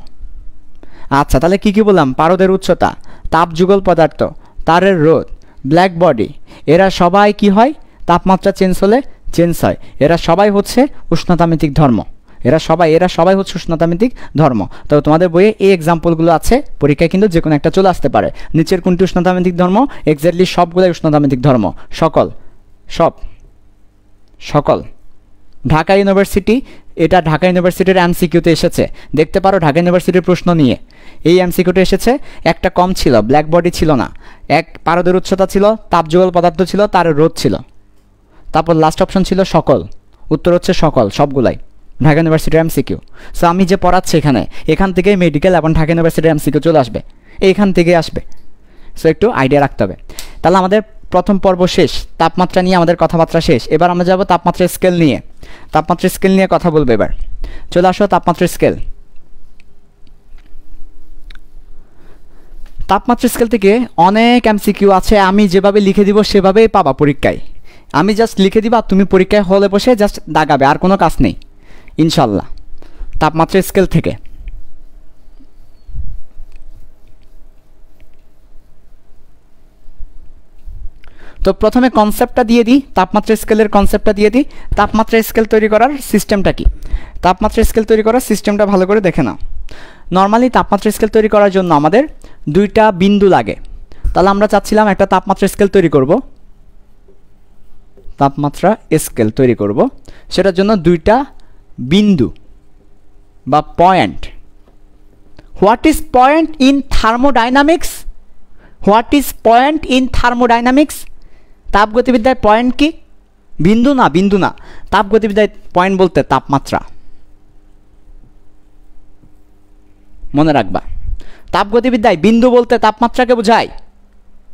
আচ্ছা, তাহলে কি বললাম? পারদের উচ্চতা, তাপ যুগল পদার্থ, তারের রোধ, ব্ল্যাক বডি, এরা সবাই কি হয়? তাপমাত্রা চেঞ্জ হলে চেঞ্জ হয়। এরা সবাই হচ্ছে উষ্ণতামিতিক ধর্ম, এরা সবাই হচ্ছে উষ্ণতামিতিক ধর্ম। তো তোমাদের বইয়ে এই এক্সাম্পলগুলো আছে, পরীক্ষায় কিন্তু যে কোনো একটা চলে আসতে পারে। নিচের কোনটি উষ্ণতামিতিক ধর্ম? এক্স্যাক্টলি সবগুলোই উষ্ণতামিতিক ধর্ম, সকল। ঢাকা ইউনিভার্সিটি, এটা ঢাকা ইউনিভার্সিটির এমসিকিউতে এসেছে, দেখতে পারো ঢাকা ইউনিভার্সিটির প্রশ্ন নিয়ে এই এমসিকিউতে এসেছে। একটা কম ছিল, ব্ল্যাক বডি ছিল না, এক পারদের উচ্চতা ছিল, তাপযুগল পদার্থ ছিল, তার রোধ ছিল, তারপর লাস্ট অপশন ছিল সকল। উত্তর হচ্ছে সকল, সবগুলাই ঢাকা ইউনিভার্সিটির এমসিকিউ। সো আমি যে পড়াচ্ছি এখান থেকে মেডিকেল এবং ঢাকা ইউনিভার্সিটির এমসিকিউ চলে আসবে, এইখান থেকে আসবে। সো একটু আইডিয়া রাখতে হবে। তাহলে আমাদের প্রথম পর্ব শেষ, তাপমাত্রা নিয়ে আমাদের কথাবার্তা শেষ। এবার আমরা যাব তাপমাত্রা স্কেল নিয়ে, কথা বলবো এবার। চলে আসো তাপমাত্রা স্কেল। তাপমাত্রা স্কেল থেকে অনেক এমসিকিউ আছে, আমি যেভাবে লিখে দিব সেভাবেই পাবা পরীক্ষায়। আমি জাস্ট লিখে দিবা, তুমি পরীক্ষায় হলে বসে জাস্ট দাগাবে, আর কোনো কাজ নেই ইনশাল্লাহ। তাপমাত্রা স্কেল থেকে তো প্রথমে কনসেপ্টটা দিয়ে দিই, তাপমাত্রা স্কেলের কনসেপ্টটা দিয়ে দিই। তাপমাত্রা স্কেল তৈরি করার সিস্টেমটা কি? তাপমাত্রা স্কেল তৈরি করার সিস্টেমটা ভালো করে দেখে নাও। নর্মালি তাপমাত্রা স্কেল তৈরি করার জন্য আমাদের দুইটা বিন্দু লাগে। তাহলে আমরা চাচ্ছিলাম একটা তাপমাত্রা স্কেল তৈরি করব, সেটার জন্য দুইটা বিন্দু বা point. What is point in thermodynamics? তাপগতিবিদ্যায় পয়েন্ট কি? বিন্দু না, তাপগতিবিদ্যায় পয়েন্ট বলতে তাপমাত্রা, মনে রাখবা। তাপগতিবিদ্যায় বিন্দু বলতে তাপমাত্রাকে বোঝায়,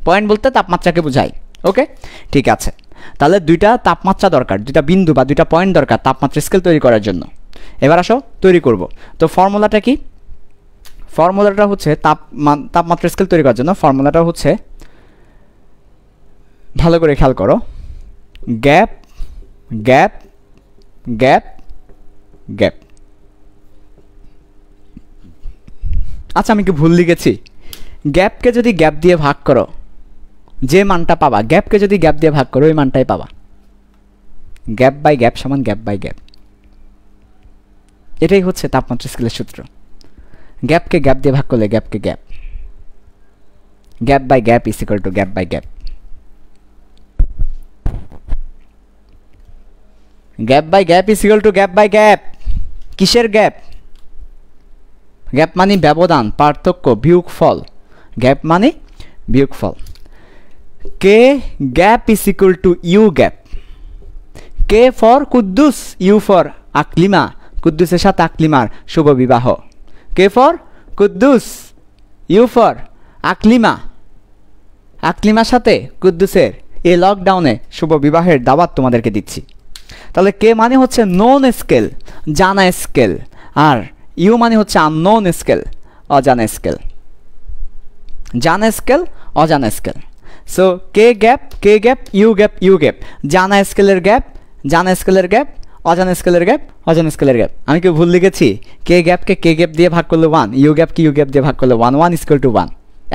পয়েন্ট বলতে তাপমাত্রাকে বোঝায়। ওকে, ঠিক আছে। তাহলে দুইটা তাপমাত্রা দরকার, দুইটা বিন্দু বা দুইটা পয়েন্ট দরকার তাপমাত্রা স্কেল তৈরি করার জন্য। এবার আসো তৈরি করব। তো ফর্মুলাটা কি? ফর্মুলাটা হচ্ছে তাপমাত্রা স্কেল তৈরি করার জন্য ফর্মুলাটা হচ্ছে, ভালো করে খেয়াল করো, গ্যাপ গ্যাপ গ্যাপ গ্যাপ। আচ্ছা, আমি কি ভুল লিখেছি? গ্যাপকে যদি গ্যাপ দিয়ে ভাগ করো, যে মানটা পাবা, গ্যাপকে যদি গ্যাপ দিয়ে ভাগ করো ওই মানটাই পাবা। গ্যাপ বাই গ্যাপ সমান গ্যাপ বাই গ্যাপ, এটাই হচ্ছে তাপমাত্রা স্কেলের সূত্র। গ্যাপকে গ্যাপ দিয়ে ভাগ করলে গ্যাপকে gap, gap by gap is equal to gap by gap. Gap by gap is equal to gap by gap. কিসের গ্যাপ? গ্যাপ মানে ব্যবধান, পার্থক্য, বিয়োগফল। গ্যাপ মানে বিয়োগফল। K gap is equal to U gap. K for Kuddus, U for Aklima, কুদ্দুসের সাথে আকলিমার শুভ বিবাহ। K for Kuddus, U for Aklima, আকলিমার সাথে কুদ্দুসের এই লকডাউনে শুভ বিবাহের দাওয়াত তোমাদেরকে দিচ্ছি। তাহলে কে মানে হচ্ছে নোন স্কেল, জানা স্কেল, আর ইউ মানে হচ্ছে আননোন স্কেল, অজানা স্কেল। জানা স্কেল, অজানা scale. So K gap, U gap, U gap. জানা স্কেলের গ্যাপ, অজানা স্কেলের গ্যাপ, অজানা স্কেলের গ্যাপ। আমি কি ভুল লিখেছি? কে গ্যাপকে কে গ্যাপ দিয়ে ভাগ করলে 1, ইউ গ্যাপকে ইউ গ্যাপ দিয়ে ভাগ করলে 1, 1 ইকুয়াল টু 1।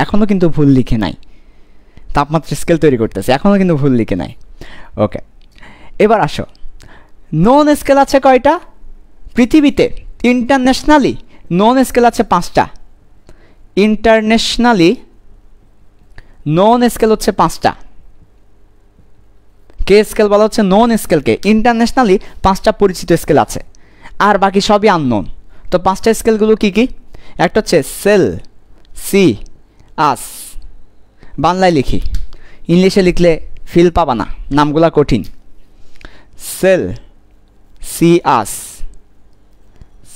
এখনও কিন্তু ভুল লিখে নাই, তাপমাত্রা স্কেল তৈরি করতেছে, এখনও কিন্তু ভুল লিখে নাই। ওকে, এবার আসো, নোন স্কেল আছে কয়টা পৃথিবীতে? ইন্টারন্যাশনালি নোন স্কেল আছে 5টা। ইন্টারন্যাশনালি নোন স্কেল হচ্ছে 5টা। কে স্কেল বলা হচ্ছে নোন স্কেলকে, ইন্টারন্যাশনালি 5টা পরিচিত স্কেল আছে, আর বাকি সবই আননোন। তো 5টা স্কেলগুলো কি কি? একটা হচ্ছে সেল, সি, আস। বাংলায় লিখি, ইংলিশে লিখলে ফিল পাবা না, নামগুলা কঠিন। সেল, সি, আস,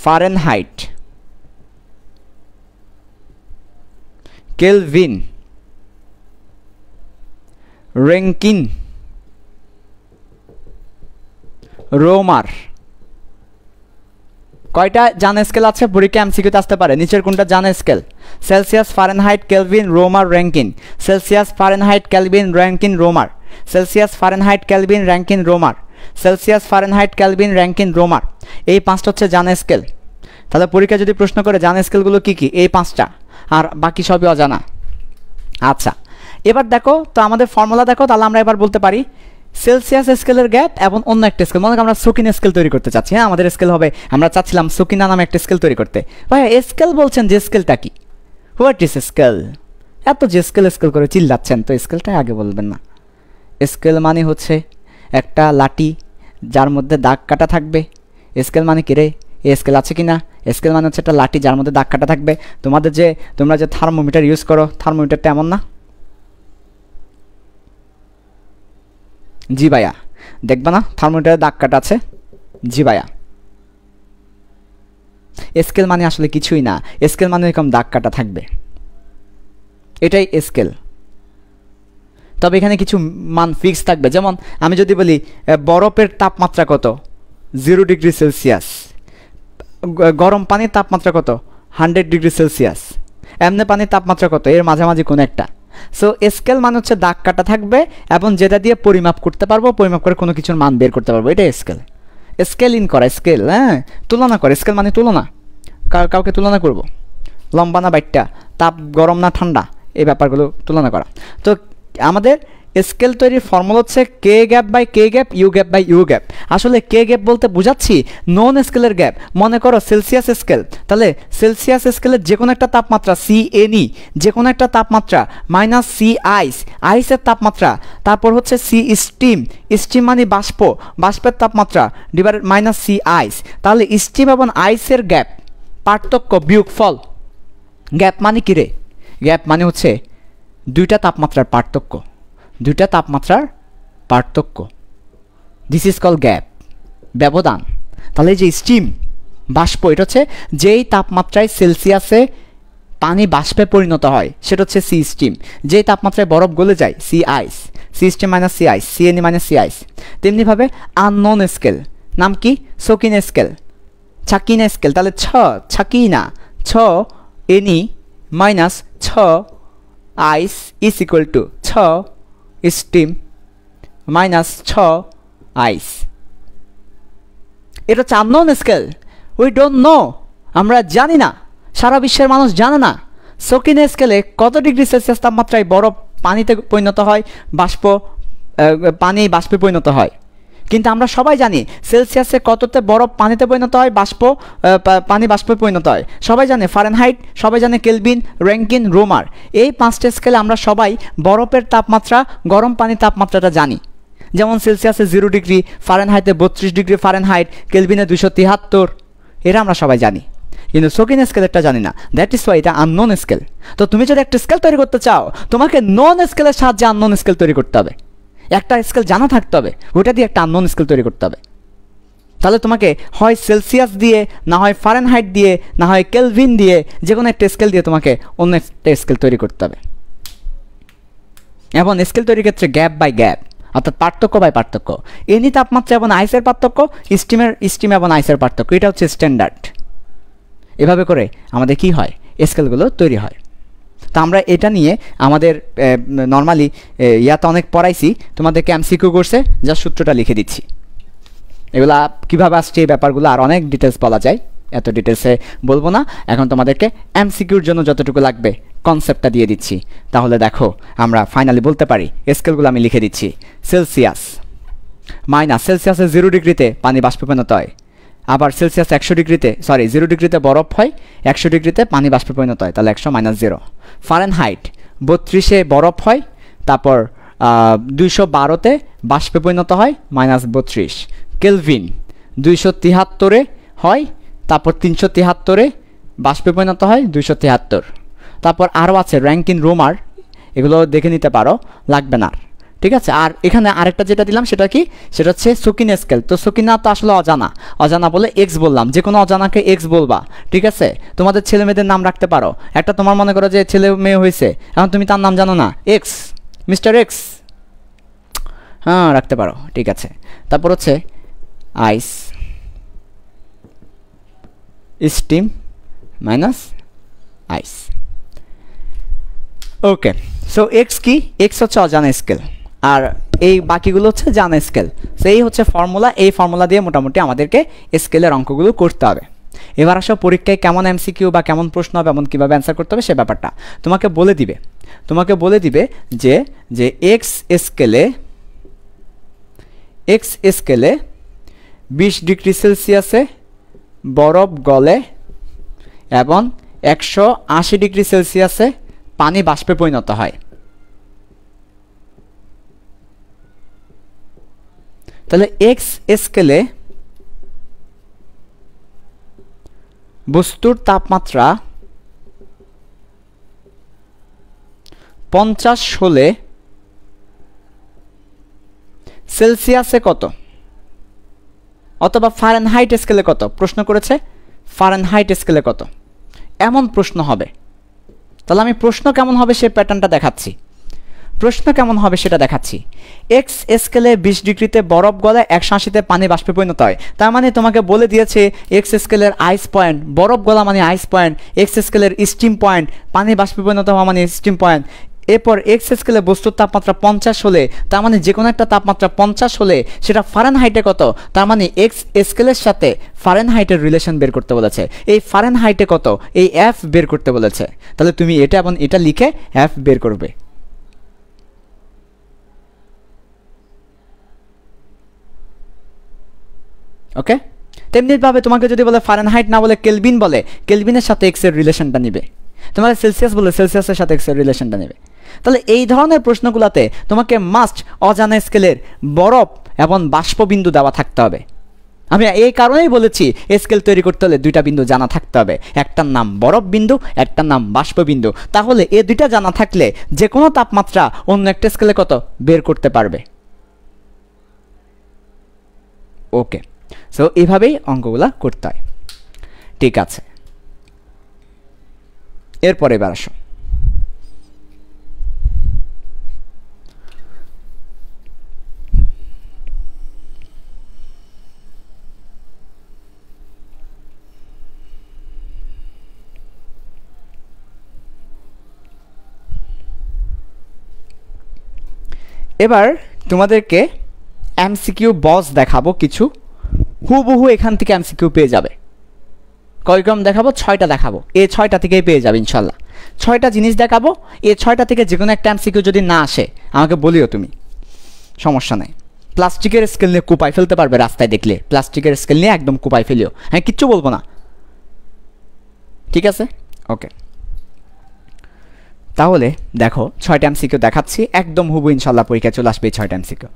ফারেনহাইট, কেলভিন, র্যাঙ্কিন, রোমার। কয়টা জানা স্কেল আছে? পরীক্ষা এমসিকিউতে আসতে পারে। নিচের কোনটা জানা scale? Celsius, Fahrenheit, Kelvin, Romer, Rankine. Celsius, Fahrenheit, Kelvin, Rankine, Romer. Celsius, Fahrenheit, Kelvin, Rankine, Romer. Celsius, Fahrenheit, Kelvin, Rankine, Romer. এই পাঁচটা হচ্ছে জানা স্কেল। তাহলে পরীক্ষা যদি প্রশ্ন করে জানা স্কেলগুলো কী কী, এই পাঁচটা, আর বাকি সবই অজানা। আচ্ছা, এবার দেখো তো আমাদের ফর্মুলা দেখো, তাহলে আমরা এবার বলতে পারি সেলসিয়াস স্কেলের গ্যাপ এবং অন্য একটা স্কেল। মনে করি আমরা সুকিন স্কেল তৈরি করতে চাচ্ছি। হ্যাঁ, আমাদের স্কেল হবে, আমরা চাচ্ছিলাম সুকিনা নামে একটা স্কেল তৈরি করতে। ভাই স্কেল বলছেন, যে স্কেলটা কি? What is scale? এত যে স্কেল স্কেল করে চিল্লাচ্ছেন, তো স্কেলটাই আগে বলবেন না। স্কেল মানে হচ্ছে একটা লাঠি যার মধ্যে দাগ কাটা থাকবে। স্কেল মানে কি রে? এই স্কেল আছে কি না? স্কেল মানে হচ্ছে একটা লাঠি যার মধ্যে দাগ কাটা থাকবে। তোমরা যে থার্মোমিটার ইউজ করো, থার্মোমিটারটা এমন না? জি ভাইয়া, দেখবা না থার্মোমিটারে দাগ কাটা আছে? জি ভাইয়া। স্কেল মানে আসলে কিছুই না, স্কেল মানে এরকম দাগ কাটা থাকবে, এটাই স্কেল। তবে এখানে কিছু মান ফিক্স থাকবে। যেমন আমি যদি বলি বরফের তাপমাত্রা কত, 0 ডিগ্রি সেলসিয়াস। গরম পানির তাপমাত্রা কত, 100 ডিগ্রি সেলসিয়াস। এমনি পানির তাপমাত্রা কত, এর মাঝামাঝি কোনো একটা। সো স্কেল মানে হচ্ছে দাগ কাটা থাকবে এবং যেটা দিয়ে পরিমাপ করতে পারবো, পরিমাপ করে কোনো কিছুর মান বের করতে পারবো, এটাই স্কেল। স্কেলিং করা, স্কেল, হ্যাঁ, তুলনা করে। স্কেল মানে তুলনা, কাউকে তুলনা করব, লম্বা না বাইটটা, তাপ গরম না ঠান্ডা, এই ব্যাপারগুলো তুলনা করা। তো আমাদের স্কেল তৈরির ফর্মুলা হচ্ছে K gap by K gap, U gap by U gap. আসলে কে গ্যাপ বলতে বোঝাচ্ছি নন স্কেলের গ্যাপ। মনে করো সেলসিয়াস স্কেল, তাহলে সেলসিয়াস স্কেলের যে কোনো একটা তাপমাত্রা CNE, যে কোনো একটা তাপমাত্রা, মাইনাস সি আইস, আইসের তাপমাত্রা, তারপর হচ্ছে সি স্টিম, স্টিম মানে বাষ্প, বাষ্পের তাপমাত্রা, ডিভাইডেড মাইনাস সি আইস। তাহলে স্টিম এবং আইসের গ্যাপ, পার্থক্য, বিয়োগফল। গ্যাপ মানে কি রে? গ্যাপ মানে হচ্ছে দুইটা তাপমাত্রার পার্থক্য, দুইটা তাপমাত্রার পার্থক্য। দিস ইজ কল গ্যাপ, ব্যবধান। তাহলে যে স্টিম, বাষ্প, এটা হচ্ছে যেই তাপমাত্রায় সেলসিয়াসে পানি বাষ্পে পরিণত হয়, সেটা হচ্ছে সি স্টিম। যেই তাপমাত্রায় বরফ গলে যায়, সি আইস। সি স্টিম মাইনাস সি আইস, CNE মাইনাস সি আইস। তেমনিভাবে আননোন স্কেল, নাম কি? শৌখিন স্কেল, ছাকিনা স্কেল। তাহলে Sakina, NE minus ice is equal to steam minus ice. এটা হচ্ছে unknown scale. We don't know, আমরা জানি না, সারা বিশ্বের মানুষ জানে না শৌখিন স্কেলে কত ডিগ্রি সেলসিয়াস তাপমাত্রায় বরফ পানিতে পরিণত হয়, পানি বাষ্পে পরিণত হয়। কিন্তু আমরা সবাই জানি সেলসিয়াসে কততে বরফ পানিতে পরিণত হয়, পানি বাষ্পে পরিণত হয়। সবাই জানে ফারেনহাইট, সবাই জানে কেলভিন, র্যাঙ্কিন, রোমার। এই পাঁচটা স্কেলে আমরা সবাই বরফের তাপমাত্রা, গরম পানির তাপমাত্রাটা জানি। যেমন সেলসিয়াসে 0 ডিগ্রি, ফারেনহাইটে 32 ডিগ্রি ফারেনহাইট, কেলভিনে 273, এরা আমরা সবাই জানি। কিন্তু শৌখিন স্কেলেরটা জানি না। দ্যাট ইজ ওয়াই এটা আননোন স্কেল। তো তুমি যদি একটা স্কেল তৈরি করতে চাও, তোমাকে নন স্কেলের সাহায্যে আননোন স্কেল তৈরি করতে হবে। একটা স্কেল জানা থাকতে হবে, ওটা দিয়ে একটা আননোন স্কেল তৈরি করতে হবে। তাহলে তোমাকে হয় সেলসিয়াস দিয়ে, না হয় ফারেনহাইট দিয়ে, না হয় কেলভিন দিয়ে, যে কোনো একটা স্কেল দিয়ে তোমাকে অন্য একটা স্কেল তৈরি করতে হবে। এবং স্কেল তৈরির ক্ষেত্রে গ্যাপ বাই গ্যাপ, অর্থাৎ পার্থক্য বাই পার্থক্য। এনি তাপমাত্রা এবং আইসের পার্থক্য, স্টিম এবং আইসের পার্থক্য, এটা হচ্ছে স্ট্যান্ডার্ড। এভাবে করে আমাদের কি হয়, স্কেলগুলো তৈরি হয়। তো আমরা এটা নিয়ে আমাদের নর্মালি ইয়াতে অনেক পড়াইছি, তোমাদেরকে MCQ করছে, যা সূত্রটা লিখে দিচ্ছি। এগুলা কীভাবে আসছে এই ব্যাপারগুলো আর অনেক ডিটেলস বলা যায়, এত ডিটেলসে বলবো না। এখন তোমাদেরকে MCQর জন্য যতটুকু লাগবে কনসেপ্টটা দিয়ে দিচ্ছি। তাহলে দেখো আমরা ফাইনালি বলতে পারি, স্কেলগুলো আমি লিখে দিচ্ছি। সেলসিয়াস মাইনাস, সেলসিয়াসে 0 ডিগ্রিতে পানি বাষ্পীভূত হয়। আবার সেলসিয়াস 100 ডিগ্রিতে, 0 ডিগ্রিতে বরফ হয়, 100 ডিগ্রিতে পানি বাষ্পে পরিণত হয়, তাহলে 100 মাইনাস 0। ফারেনহাইট 32-এ বরফ হয়, তারপর 212-তে বাষ্পে পরিণত হয়, মাইনাস 32। কেলভিন 273-এ হয়, তারপর 373-এ বাষ্পে পরিণত হয়, 273। তারপর আরও আছে র্যাঙ্কিন, রোমার, এগুলো দেখে নিতে পারো, লাগবে না, ঠিক আছে। আর এখানে আরেকটা যেটা দিলাম সেটা কি, সেটা হচ্ছে শৌখিন স্কেল। তো শৌখিনা তো আসলে অজানা বলে এক্স বললাম, যে কোনো অজানাকে এক্স বলবা, ঠিক আছে। তোমাদের ছেলে মেয়েদের নাম রাখতে পারো। একটা তোমার মনে করো যে ছেলে মেয়ে হয়েছে, এখন তুমি তার নাম জানো না, এক্স, মিস্টার এক্স, হ্যাঁ রাখতে পারো, ঠিক আছে। তারপর হচ্ছে আইস, স্টিম মাইনাস আইস। ওকে, সো এক্স কি? এক্স হচ্ছে অজানা স্কেল, আর এই বাকিগুলো হচ্ছে জানা স্কেল। সো এই হচ্ছে ফর্মুলা, এই ফর্মুলা দিয়ে মোটামুটি আমাদেরকে স্কেলের অঙ্কগুলো করতে হবে। এবার আসো পরীক্ষায় কেমন এমসিকিউ বা কেমন প্রশ্ন হবে, এমন কীভাবে অ্যান্সার করতে হবে সে ব্যাপারটা তোমাকে বলে দিবে যে যে এক্স স্কেলে 20 ডিগ্রি সেলসিয়াসে বরফ গলে এবং 180 ডিগ্রি সেলসিয়াসে পানি বাষ্পে পরিণত হয়। তাহলে এক্স স্কেলে বস্তুর তাপমাত্রা 50 হলে সেলসিয়াসে কত, অথবা ফারেনহাইট স্কেলে কত? প্রশ্ন করেছে ফারেনহাইট স্কেলে কত, এমন প্রশ্ন হবে। তাহলে আমি প্রশ্ন কেমন হবে সে প্যাটার্নটা দেখাচ্ছি। এক্স স্কেলে 20 ডিগ্রিতে বরফ গলে 180তে পানি বাষ্পে পরিণত হয়। তার মানে তোমাকে বলে দিয়েছে এক্স স্কেলের আইস পয়েন্ট, বরফ গলা মানে আইস পয়েন্ট, এক্স স্কেলের স্টিম পয়েন্ট, পানি বাষ্পে পরিণত হওয়া মানে স্টিম পয়েন্ট। এরপর এক্স স্কেলে বস্তুর তাপমাত্রা 50 হলে, তার মানে যে কোনো একটা তাপমাত্রা 50 হলে সেটা ফারেনহাইটে কত, তার মানে এক্স স্কেলের সাথে ফারেনহাইটের রিলেশন বের করতে বলেছে। এই ফারেনহাইটে কত, এই এফ বের করতে বলেছে। তাহলে তুমি এটা এবং এটা লিখে এফ বের করবে। ওকে, তেমনিভাবে তোমাকে যদি বলে ফারেনহাইট না বলে কেলভিন বলে, কেলভিনের সাথে এক্স এর রিলেশনটা নিবে। তোমাকে সেলসিয়াস বলে সেলসিয়াসের সাথে এক্স এর রিলেশনটা নেবে। তাহলে এই ধরনের প্রশ্নগুলোতে তোমাকে মাস্ট অজানা স্কেলের বরফ এবং বাষ্পবিন্দু দেওয়া থাকতে হবে। আমি এই কারণেই বলেছি স্কেল তৈরি করতে হলে দুইটা বিন্দু জানা থাকতে হবে, একটার নাম বরফ বিন্দু, একটার নাম বাষ্পবিন্দু। তাহলে এই দুইটা জানা থাকলে যে কোনো তাপমাত্রা অন্য একটা স্কেলে কত বের করতে পারবে। ওকে, সো এইভাবেই অঙ্কগুলা করতে হয়। ঠিক আছে, এরপরে এবার আসো এবার তোমাদেরকে এমসিকিউ বস দেখাবো কিছু, হুবহু এখান থেকে এমসিকিউ পেয়ে যাবে। কয়রকম দেখাবো? 6টা দেখাবো। এই 6টা থেকেই পেয়ে যাবে ইনশাল্লাহ। 6টা জিনিস দেখাবো, এই 6টা থেকে যে কোনো একটা এমসিকিউ যদি না আসে আমাকে বলিও তুমি, সমস্যা নাই। প্লাস্টিকের স্কেল নিয়ে কুপাই ফেলতে পারবে, রাস্তায় দেখলে প্লাস্টিকের স্কেল নিয়ে একদম কুপাই ফেলিও, হ্যাঁ কিচ্ছু বলবো না, ঠিক আছে? ওকে, তাহলে দেখো 6টা এমসিকিউ দেখাচ্ছি, একদম হুবহু ইনশাল্লাহ পরীক্ষা চলে আসবে এই 6টা এমসিকিউ।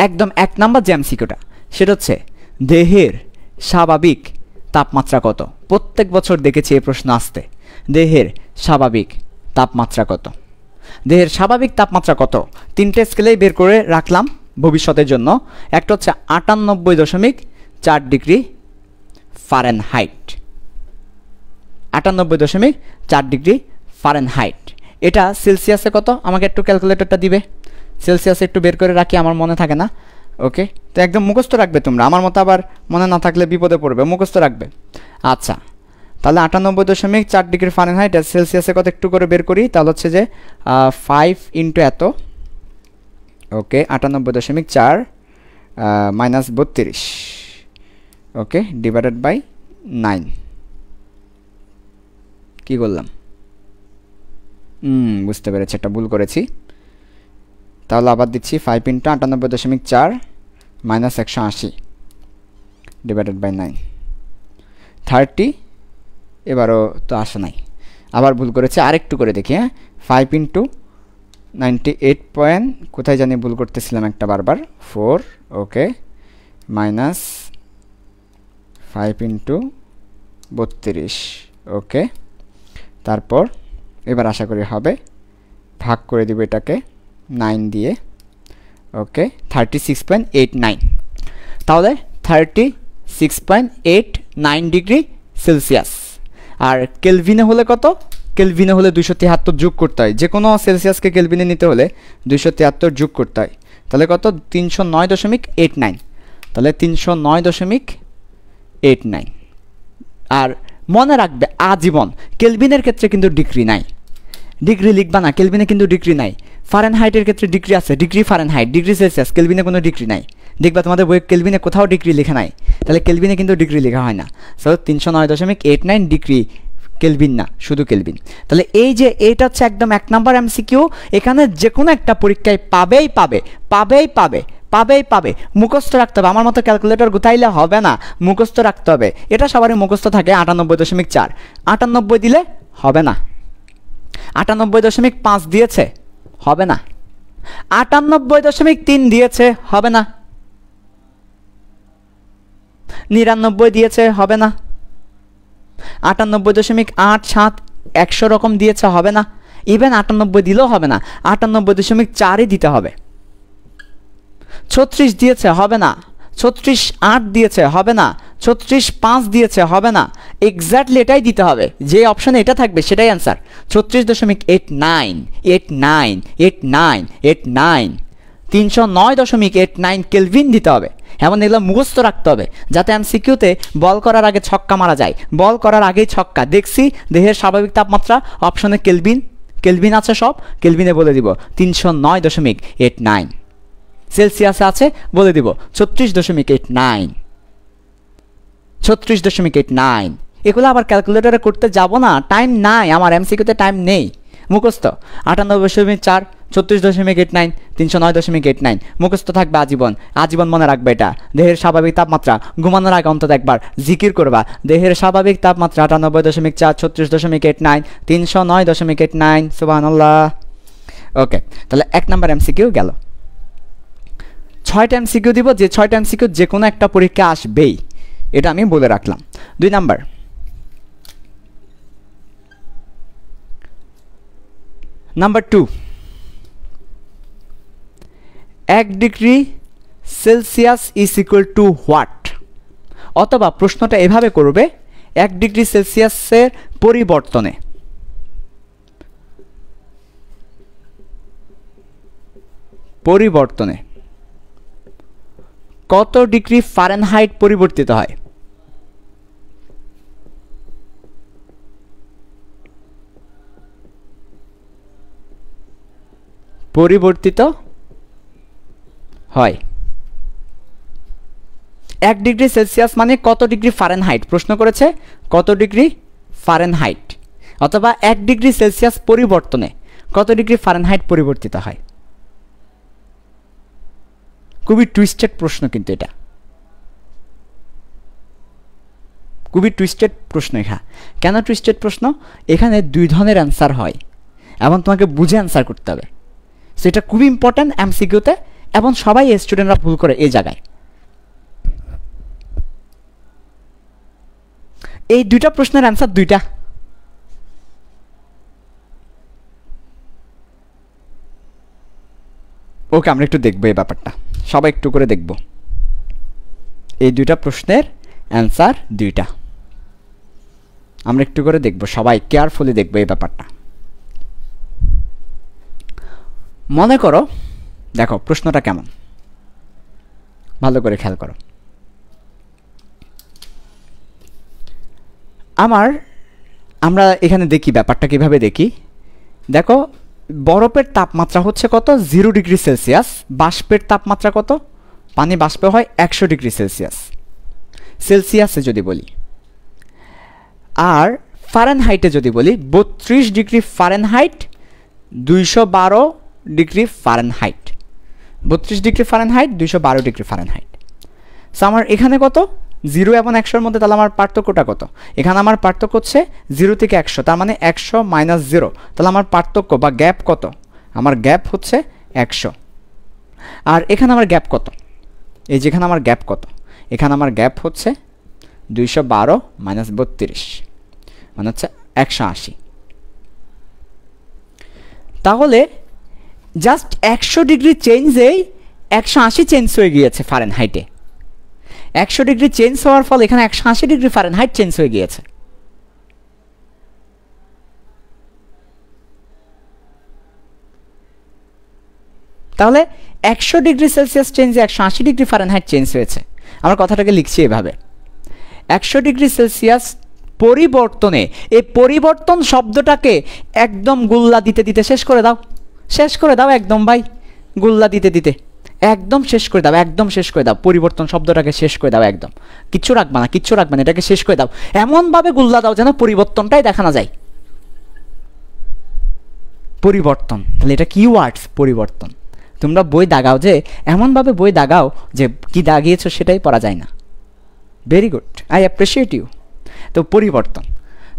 একদম 1 নাম্বার যে এমসিকিউটা সেটা হচ্ছে দেহের স্বাভাবিক তাপমাত্রা কত? প্রত্যেক বছর দেখেছি এই প্রশ্ন আসতে। দেহের স্বাভাবিক তাপমাত্রা কত? দেহের স্বাভাবিক তাপমাত্রা কত? 3টে স্কেলেই বের করে রাখলাম ভবিষ্যতের জন্য। একটা হচ্ছে 98.4 ডিগ্রি ফারেনহাইট, 98.4 ডিগ্রি ফারেনহাইট। এটা সেলসিয়াসে কত? আমাকে একটু ক্যালকুলেটরটা দিবে, সেলসিয়াসে একটু বের করে রাখি, আমার মনে থাকে না। ওকে, তো একদম মুখস্থ রাখবে তোমরা, আমার মতো আবার মনে না থাকলে বিপদে পড়বে, মুখস্থ রাখবে। আচ্ছা, তাহলে 98.4 ডিগ্রি ফারেনহাইট আর সেলসিয়াসে কত একটু করে বের করি, তাহলে হচ্ছে যে 5 ইন্টু এত, ওকে 98.4 মাইনাস 32, ওকে ডিভাইডেড বাই 9। কী করলাম? বুঝতে পেরেছি, একটা ভুল করেছি। তাহলে আবার দিচ্ছি 5 ইন্টু 98.4 মাইনাস 180 ডিভাইডেড বাই 9, 30। এবারও তো আসে নাই, আবার ভুল করেছি, আরেকটু করে দেখি। হ্যাঁ, 5 ইন্টু 98 পয়েন্ট, কোথায় জানি ভুল করতেছিলাম একটা বারবার, 4, ওকে মাইনাস 5 ইন্টু 32, ওকে। তারপর এবার আশা করি হবে, ভাগ করে দিব এটাকে 9 দিয়ে, ওকে 36.89। তাহলে 36.89 ডিগ্রি সেলসিয়াস। আর কেলভিনে হলে কত? কেলভিনে হলে 273 যোগ করতে হয়, যে কোনো সেলসিয়াসকে কেলভিনে নিতে হলে 273 যোগ করতে হয়। তাহলে কত? 309.89। তাহলে 309.89। আর মনে রাখবে আজীবন কেলভিনের ক্ষেত্রে কিন্তু ডিগ্রি নাই, ডিগ্রি লিখবা না, কেলভিনে কিন্তু ডিগ্রি নাই। ফারেনহাইটের ক্ষেত্রে ডিগ্রি আছে, ডিগ্রি ফারেনহাইট, ডিগ্রি সেলসিয়াস, কেলভিনে কোনো ডিগ্রি নাই। দেখবা তোমাদের বইয়ে কেলভিনে কোথাও ডিগ্রি লেখা নাই, তাহলে কেলভিনে কিন্তু ডিগ্রি লেখা হয় না। সো 309.89 ডিগ্রি, কেলভিন না, শুধু কেলভিন। তাহলে এই যে এইটা হচ্ছে একদম 1 নাম্বার এমসিকিউ, এখানে যে কোনো একটা পরীক্ষায় পাবেই পাবে, পাবেই পাবে, পাবেই পাবে। মুখস্থ রাখতে হবে, আমার মতো ক্যালকুলেটর গুতাইলে হবে না, মুখস্থ রাখতে হবে। এটা সবারই মুখস্থ থাকে 98.4, 98 দিলে হবে না। 98.5 দিয়েছে, হবে না। 98.3 দিয়েছে, হবে না। 99 দিয়েছে, হবে না। 98.87 100 রকম দিয়েছে, হবে না। ইভেন 98 দিলেও হবে না, 98.4ই দিতে হবে। 36 দিয়েছে, হবে না। 36.8 দিয়েছে, হবে না। 36.5 দিয়েছে, হবে না। এক্স্যাক্টলি এটাই দিতে হবে, যে অপশানে এটা থাকবে সেটাই অ্যান্সার। 36.89, 89, 89, 89, 309.89 কেলভিন দিতে হবে। এমন এগুলো মুখস্থ রাখতে হবে, যাতে এমসিকিউতে বল করার আগে ছক্কা মারা যায়। বল করার আগেই ছক্কা। দেখছি দেহের স্বাভাবিক তাপমাত্রা, অপশনে কেলভিন, কেলভিন আছে সব, কেলভিনে বলে দিব 309.89। সেলসিয়াসে আছে, বলে দিব 36.89, 36.89। এগুলো আবার ক্যালকুলেটরে করতে যাব না, টাইম নাই আমার, এমসিকিউতে টাইম নেই। মুখস্থ 98.4, 36.89, 309.89 মুখস্থ থাকবে আজীবন। আজীবন মনে রাখবে এটা। দেহের স্বাভাবিক তাপমাত্রা, ঘুমানোর আগে অন্তত একবার জিকির করবা, দেহের স্বাভাবিক তাপমাত্রা 98.4, 36.89, 309.89। সুবহানাল্লাহ। ওকে, তাহলে 1 নাম্বার এমসিকিউ গেল। 6টা এমসিকিউ দিব, যে 6টা এমসিকিউ যে কোনো একটা পরীক্ষা আসবেই, এটা আমি বলে রাখলাম। 2 number, number 2, 1 degree Celsius is equal two what? অথবা প্রশ্নটা এভাবে করবে, 1 ডিগ্রি সেলসিয়াসের পরিবর্তনে কত ডিগ্রি ফারেনহাইট পরিবর্তিত হয়? পরিবর্তিত হয় 1 ডিগ্রি সেলসিয়াস মানে কত ডিগ্রি ফারেনহাইট? প্রশ্ন করেছে কত ডিগ্রি ফারেনহাইট, অথবা 1 ডিগ্রি সেলসিয়াস পরিবর্তনে কত ডিগ্রি ফারেনহাইট পরিবর্তিত হয়। খুবই টুইস্টেড প্রশ্ন, কিন্তু এটা খুবই টুইস্টেড প্রশ্ন। কেন টুইস্টেড প্রশ্ন? এখানে 2 ধরনের অ্যান্সার হয় এবং তোমাকে বুঝে অ্যান্সার করতে হবে। সেটা খুবই ইম্পর্ট্যান্ট এমসিকিউতে, এবং সবাই স্টুডেন্টরা ভুল করে এই জায়গায়। এই 2টা প্রশ্নের অ্যান্সার 2টা। ওকে, আমরা একটু দেখবো এই ব্যাপারটা, সবাই একটু করে দেখব। এই 2টা প্রশ্নের অ্যান্সার 2টা, আমরা একটু করে দেখব, সবাই কেয়ারফুলি দেখবো এই ব্যাপারটা। মনে করো, দেখো প্রশ্নটা কেমন, ভালো করে খেয়াল করো। আমরা এখানে দেখি ব্যাপারটা কিভাবে দেখি। দেখো, বরফের তাপমাত্রা হচ্ছে কত? 0 ডিগ্রি সেলসিয়াস। বাষ্পের তাপমাত্রা কত? পানি বাষ্পে হয় 100 ডিগ্রি সেলসিয়াস, সেলসিয়াসে যদি বলি। আর ফারেনহাইটে যদি বলি 32 degree Fahrenheit, 212 degree Fahrenheit. 32 degree Fahrenheit, 212 degree Fahrenheit. So আমার এখানে কত? 0 এবং 100-র মধ্যে, তাহলে আমার পার্থক্যটা কত? এখানে আমার পার্থক্য হচ্ছে 0 থেকে 100, তার মানে 100 মাইনাস 0। তাহলে আমার পার্থক্য বা গ্যাপ কত? আমার গ্যাপ হচ্ছে 100। আর এখানে আমার গ্যাপ কত? এই যেখানে আমার গ্যাপ কত? এখানে আমার গ্যাপ হচ্ছে 212 মাইনাস 32, মানে হচ্ছে 180। তাহলে জাস্ট 100 ডিগ্রি চেঞ্জেই 180 চেঞ্জ হয়ে গিয়েছে ফারেনহাইটে। 100 ডিগ্রি চেঞ্জ হওয়ার ফলে এখানে 180 ডিগ্রি ফারেনহাইট চেঞ্জ হয়ে গিয়েছে। তাহলে 100°C চেঞ্জে 180°F চেঞ্জ হয়েছে। আমরা কথাটাকে লিখছি এভাবে, 100°C পরিবর্তনে, এই পরিবর্তন শব্দটাকে একদম গুল্লা দিতে দিতে শেষ করে দাও, শেষ করে দাও একদম ভাই, গুল্লা দিতে দিতে একদম শেষ করে দাও, একদম শেষ করে দাও, পরিবর্তন শব্দটাকে শেষ করে দাও, একদম কিচ্ছু রাখবা না, কিচ্ছু রাখবা না, এটাকে শেষ করে দাও, এমনভাবে গুল্লা দাও যেন পরিবর্তনটাই দেখা না যায়। পরিবর্তন, তাহলে এটা কিওয়ার্ডস, পরিবর্তন। তোমরা বই দাগাও যে এমনভাবে বই দাগাও যে কি দাগিয়েছো সেটাই পড়া যায় না। Very good, I appreciate you. তো পরিবর্তন,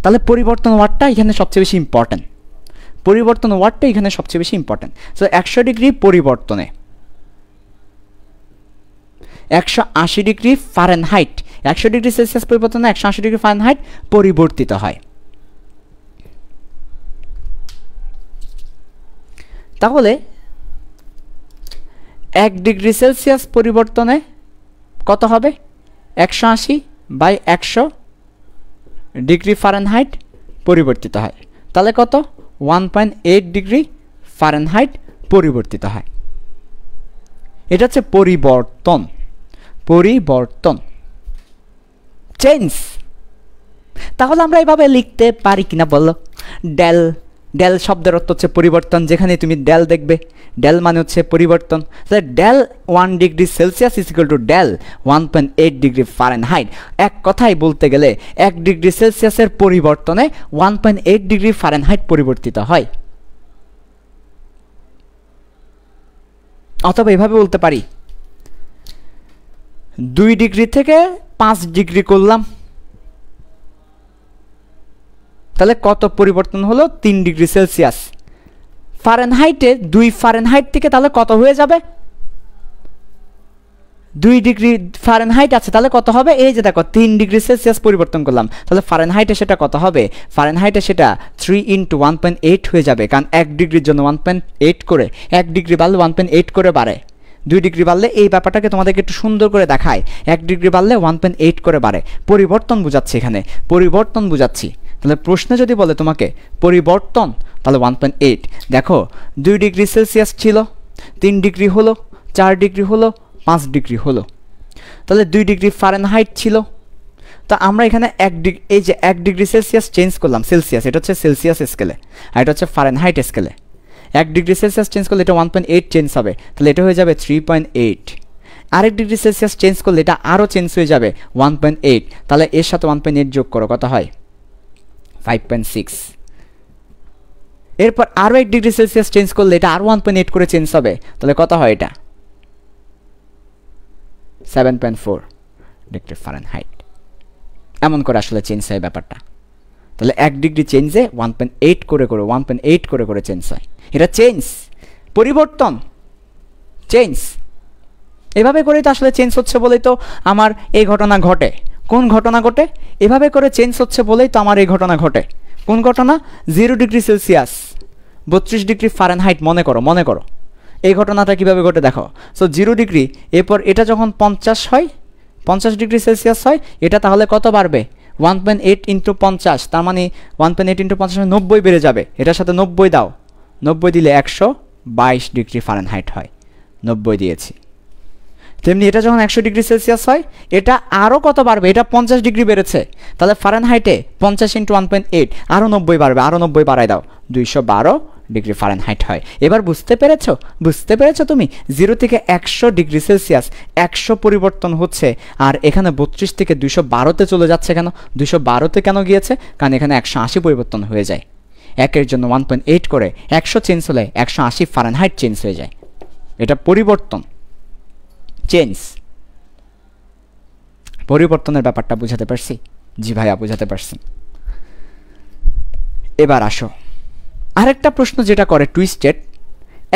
তাহলে পরিবর্তন ওয়ার্ডটা এখানে সবচেয়ে বেশি ইম্পর্টেন্ট, পরিবর্তন ওয়ার্ডটা এখানে সবচেয়ে বেশি ইম্পর্টেন্ট। সো 100° পরিবর্তনে 180°F, 100°C পরিবর্তনে 180°F পরিবর্তিত হয়। তাহলে 1°C পরিবর্তনে কত হবে? 180/100°F পরিবর্তিত হয়। তাহলে কত? 1.8°F পরিবর্তিত হয়। এটা হচ্ছে পরিবর্তন, পরিবর্তন, চেঞ্জ। তাহলে আমরা এইভাবে লিখতে পারি কিনা বলো? ডেল, ডেল শব্দের অর্থ হচ্ছে পরিবর্তন, যেখানে তুমি ডেল দেখবে, ডেল মানে হচ্ছে পরিবর্তন। তাহলে ডেল 1°C = ডেল 1.8°F। এক কথায় বলতে গেলে 1°C পরিবর্তনে 1.8°F পরিবর্তিত হয়। অথবা এভাবে বলতে পারি 2° থেকে 5° করলাম, তাহলে কত পরিবর্তন হলো? 3°C। ফারেনহাইটে 2 ফারেনহাইট থেকে তাহলে কত হয়ে যাবে? 2°F আছে, তাহলে কত হবে? এই যে দেখো 3°C পরিবর্তন করলাম, তাহলে ফারেনহাইটে সেটা কত হবে? ফারেনহাইটে সেটা 3 × 1.8 হয়ে যাবে, কারণ 1°র জন্য 1.8 করে, 1° বাড়লে 1.8 করে বাড়ে। 2° বাড়লে এই ব্যাপারটাকে তোমাদেরকে একটু সুন্দর করে দেখায়, 1° বাড়লে 1.8 করে বাড়ে। পরিবর্তন বোঝাচ্ছি এখানে, পরিবর্তন বোঝাচ্ছি। তাহলে প্রশ্নে যদি বলে তোমাকে পরিবর্তন, তাহলে 1.8। দেখো 2°C ছিল, 3° হলো, 4° হলো, 5° হলো, তাহলে 2°F ছিল। তো আমরা এখানে এই যে 1°C চেঞ্জ করলাম, সেলসিয়াস, এটা হচ্ছে সেলসিয়াস স্কেলে, আর এটা হচ্ছে ফারেনহাইট স্কেলে। 1°C চেঞ্জ করলে এটা 1.8 চেঞ্জ হবে, তাহলে এটা হয়ে যাবে 3.8। আরেক °C চেঞ্জ করলে এটা আরও চেঞ্জ হয়ে যাবে 1.8, তাহলে এর সাথে 1.8 যোগ করো, কত হয়? 5.6। এরপর আরও 1°C চেঞ্জ করলে এটা আরও 1.8 করে চেঞ্জ হবে, তাহলে কত হয়? এটা 7.4°F। এমন করে আসলে চেঞ্জ হয় ব্যাপারটা। তাহলে 1° চেঞ্জে 1.8 করে করে 1.8 করে করে চেঞ্জ হয়। এটা চেঞ্জ, পরিবর্তন, চেঞ্জ। এভাবে করেই তো আসলে চেঞ্জ হচ্ছে বলেই তো আমার এই ঘটনা ঘটে। কোন ঘটনা ঘটে? এভাবে করে চেঞ্জ হচ্ছে বলেই তো আমার এই ঘটনা ঘটে। কোন ঘটনা? 0°C 32°F মনে করো, মনে করো এই ঘটনাটা কিভাবে ঘটে দেখো। সো 0°, এরপর এটা যখন 50 হয়, 50°C হয়, এটা তাহলে কত বাড়বে? 1.8 × 50, তার মানে 1.8 × 50 90 বেড়ে যাবে। এটার সাথে 90 দাও, 90 দিলে 122°F হয়, 90 দিয়েছি। তেমনি এটা যখন 100°C হয়, এটা আরও কত বাড়বে? এটা 50° বেড়েছে, তাহলে ফারেনহাইটে 50 × 1.8 আরও 90 বাড়বে, আরও 90 বাড়াই দাও, 212°F হয়। এবার বুঝতে পেরেছো? বুঝতে পেরেছো তুমি? 0 থেকে 100°C 100 পরিবর্তন হচ্ছে, আর এখানে 32 থেকে 212-তে চলে যাচ্ছে। কেন 212-তে কেন গিয়েছে? কারণ এখানে 180 পরিবর্তন হয়ে যায়। 1-এর জন্য 1.8 করে 100 চেঞ্জ হলে 180 চেঞ্জ হয়ে যায়। এটা পরিবর্তন, চেঞ্জ। পরিবর্তনের ব্যাপারটা বুঝাতে পারছি? জি ভাইয়া, বুঝাতে পারছি। এবার আসো আরেকটা প্রশ্ন যেটা করে টুইস্টেড,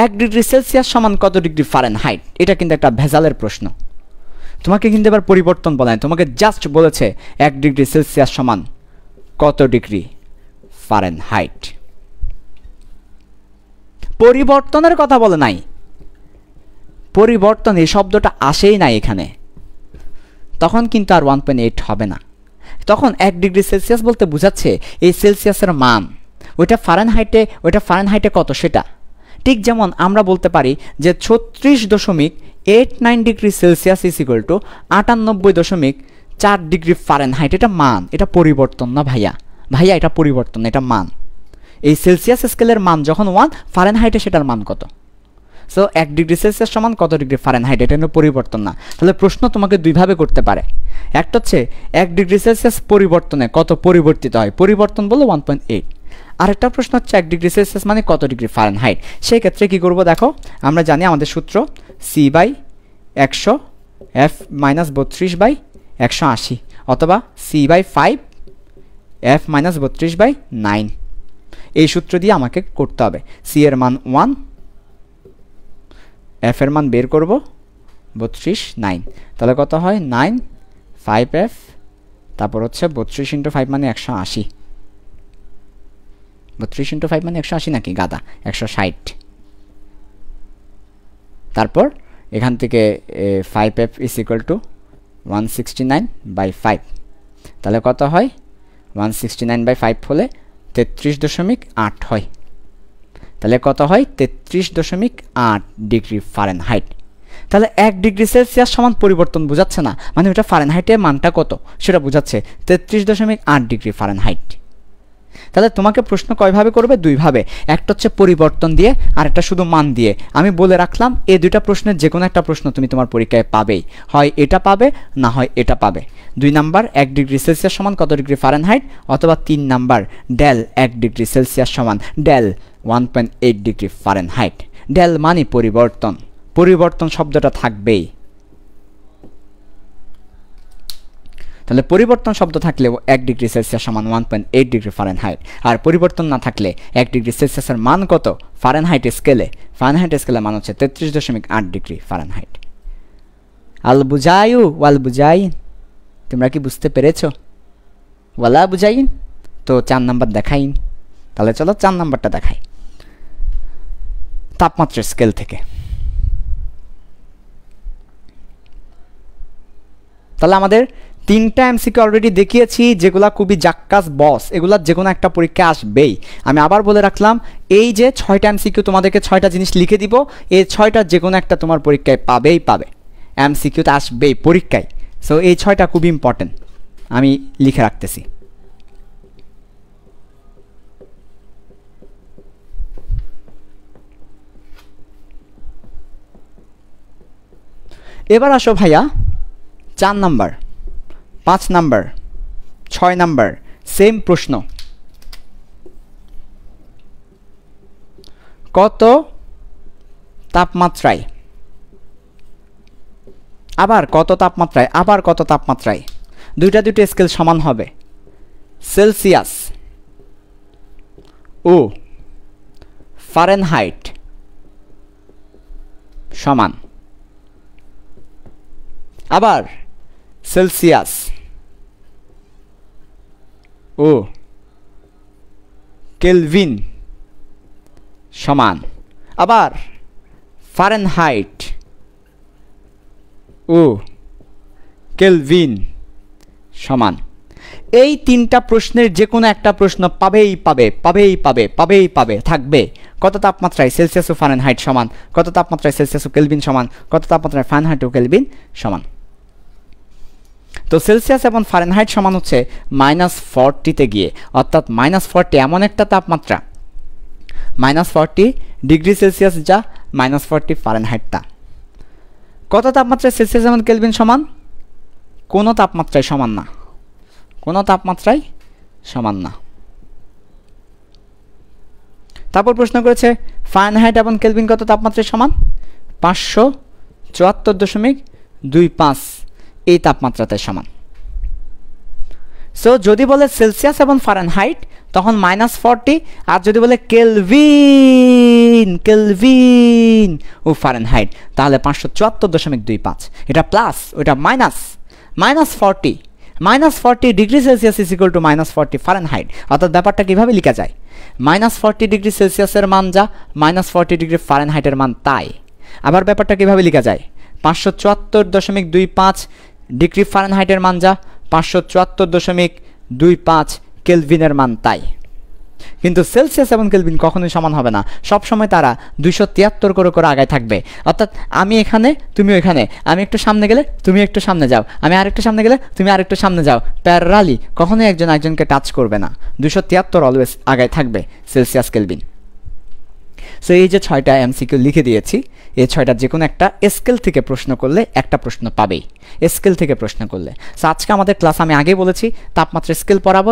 1°C সমান কত ডিগ্রি ফারেনহাইট? এটা কিন্তু একটা ভেজালের প্রশ্ন। তোমাকে কিন্তু এবার পরিবর্তন বলে নাই, তোমাকে জাস্ট বলেছে 1°C সমান কত ডিগ্রি ফারেনহাইট। পরিবর্তনের কথা বলে নাই, পরিবর্তন এই শব্দটা আসেই নাই এখানে। তখন কিন্তু আর 1.8 হবে না, তখন 1°C বলতে বোঝাচ্ছে এই সেলসিয়াসের মান, ওইটা ফারেনহাইটে কত সেটা। ঠিক যেমন আমরা বলতে পারি যে 36.89 degree Celsius is equal two 98.4 degree Fahrenheit. এটা মান, এটা পরিবর্তন না ভাইয়া, ভাইয়া এটা পরিবর্তন, এটা মান। এই সেলসিয়াস স্কেলের মান যখন 1, ফারেনহাইটে সেটার মান কত? সো 1 ডিগ্রি সেলসিয়াস সমান কত ডিগ্রি ফারেনহাইট, এটা কোনো পরিবর্তন না। তাহলে প্রশ্ন তোমাকে দুইভাবে করতে পারে। একটা হচ্ছে 1 ডিগ্রি সেলসিয়াস পরিবর্তনে কত পরিবর্তিত হয়, পরিবর্তন বলো 1.8। আরেকটা প্রশ্ন হচ্ছে 1 ডিগ্রি সেলসিয়াস মানে কত ডিগ্রি ফারেনহাইট। সেই ক্ষেত্রে কী করবো দেখো, আমরা জানি আমাদের সূত্র C/100 F - 32/180 অথবা C/5 F - 32/9। এই সূত্র দিয়ে আমাকে করতে হবে। সি এর মান 1, এফ এর মান বের করব 32, 9। তাহলে কত হয় 9, 5F, তারপর হচ্ছে 32 × 5 মানে 180। 32 × 5 মানে 180 নাকি গাদা, 160। তারপর এখান থেকে 5F ইজ ইকুয়াল টু 169/5। তাহলে কত হয় 169/5 হলে 33.8 হয়। তাহলে কত হয় 33.8 ডিগ্রি ফারেনহাইট। তাহলে 1 ডিগ্রি সেলসিয়াস সমান পরিবর্তন বোঝাচ্ছে না, মানে ওটা ফারেনহাইটের মানটা কত সেটা বোঝাচ্ছে 33.8 ডিগ্রি ফারেনহাইট। তাহলে তোমাকে প্রশ্ন কয়ভাবে করবে, দুইভাবে। একটা হচ্ছে পরিবর্তন দিয়ে, আর একটা শুধু মান দিয়ে। আমি বলে রাখলাম এই দুইটা প্রশ্নের যে কোনো একটা প্রশ্ন তুমি তোমার পরীক্ষায় পাবেই, হয় এটা পাবে না হয় এটা পাবে। 2 নাম্বার 1 ডিগ্রি সেলসিয়াস সমান কত ডিগ্রি ফারেনহাইট, অথবা 3 নাম্বার ডেল 1 ডিগ্রি সেলসিয়াস সমান ডেল 1.8 ডিগ্রি ফারেনহাইট। ডেল মানে পরিবর্তন, পরিবর্তন শব্দটা থাকবেই। তাহলে পরিবর্তন শব্দ থাকলেও 1 ডিগ্রি সেলসিয়াস সমান 1.8 ডিগ্রি ফারেনহাইট, আর পরিবর্তন না থাকলে 1 ডিগ্রি সেলসিয়াসের মান কত ফারেনহাইট স্কেলে, ফারেনহাইট স্কেলের মান হচ্ছে 33.8 ডিগ্রি ফারেনহাইট। আল বুঝায়ু ওয়াল বুঝাইন, তোমরা কি বুঝতে পেরেছো? ওয়ালা বুঝাইন। তো 4 নাম্বার দেখাইন। তাহলে চলো 4 নাম্বারটা দেখাই তাপমাত্রার স্কেল থেকে। তাহলে আমাদের 3টা এমসিকিউ অলরেডি দেখিয়েছি, যেগুলা খুবই জাক্কাস বস, এগুলা যে কোনো একটা পরীক্ষা আসবেই। আমি আবার বলে রাখলাম, এই যে 6টা এমসিকিউ তোমাদেরকে 6টা জিনিস লিখে দিব, এই 6টার যে কোনো একটা তোমার পরীক্ষায় পাবেই পাবে, এমসিকিউতে আসবেই পরীক্ষায়। সো এই 6টা খুব ইম্পর্টেন্ট, আমি লিখে রাখতেছি। এবার আসো ভাইয়া 4 নাম্বার, 5 নাম্বার, 6 নাম্বার সেম প্রশ্ন। কত তাপমাত্রায়, আবার কত তাপমাত্রায়, আবার কত তাপমাত্রায়, দুইটা স্কেল সমান হবে। সেলসিয়াস ও ফারেনহাইট সমান, আবার সেলসিয়াস ও কেলভিন সমান, আবার ফারেনহাইট ও কেলভিন সমান। এই 3টা প্রশ্নের যে কোনো একটা প্রশ্ন পাবেই পাবে, পাবেই পাবে, পাবেই পাবে, থাকবে। কত তাপমাত্রায় সেলসিয়াস ও ফারেনহাইট সমান, কত তাপমাত্রায় সেলসিয়াস ও কেলভিন সমান, কত তাপমাত্রায় ফারেনহাইট ও কেলভিন সমান। তো সেলসিয়াস এবং ফারেনহাইট সমান হচ্ছে -40-তে গিয়ে, অর্থাৎ -40 এমন একটা তাপমাত্রা, -40 ডিগ্রি সেলসিয়াস যা -40 ফারেনহাইট তা। কত তাপমাত্রায় সেলসিয়াস এবং কেলভিন সমান, কোনো তাপমাত্রায় সমান না, কোনো তাপমাত্রায় সমান না। তারপর প্রশ্ন করেছে ফারেনহাইট এবং কেলভিন কত তাপমাত্রায় সমান, 574.25 এই তাপমাত্রাতে সমান। সো যদি বলে সেলসিয়াস এবং ফারেনহাইট তখন -40, আর যদি বলে কেলভিন, কেলভিন ও ফারেনহাইট তাহলে 574.25। এটা প্লাস, ওটা minus. -40, -40 degree Celsius is equal two -40 Fahrenheit. অর্থাৎ ব্যাপারটা কীভাবে লেখা যায়, -40 ডিগ্রি সেলসিয়াসের মান যা, -40 ডিগ্রি ফারেনহাইটের মান তাই। আবার ব্যাপারটা কীভাবে লেখা যায়, 574.25 ডিগ্রি ফারেনহাইটের মান যা, 574.25 কেলভিনের মান তাই। কিন্তু সেলসিয়াস এবং কেলভিন কখনোই সমান হবে না, সবসময় তারা 273 করে আগায় থাকবে। অর্থাৎ আমি এখানে, তুমি ওইখানে, আমি একটু সামনে গেলে তুমি একটু সামনে যাও, আমি আরেকটু সামনে গেলে তুমি আরেকটু সামনে যাও, প্যারালি কখনোই একজন একজনকে টাচ করবে না, 273 অলওয়েজ আগায় থাকবে সেলসিয়াস কেলভিন। সো এই যে 6টা এমসিকিউ লিখে দিয়েছি, এই 6টার যে কোনো একটা স্কেল থেকে প্রশ্ন করলে একটা প্রশ্ন পাবেই, স্কেল থেকে প্রশ্ন করলে। সো আজকে আমাদের ক্লাস আমি আগেই বলেছি তাপমাত্রা স্কেল পড়াবো,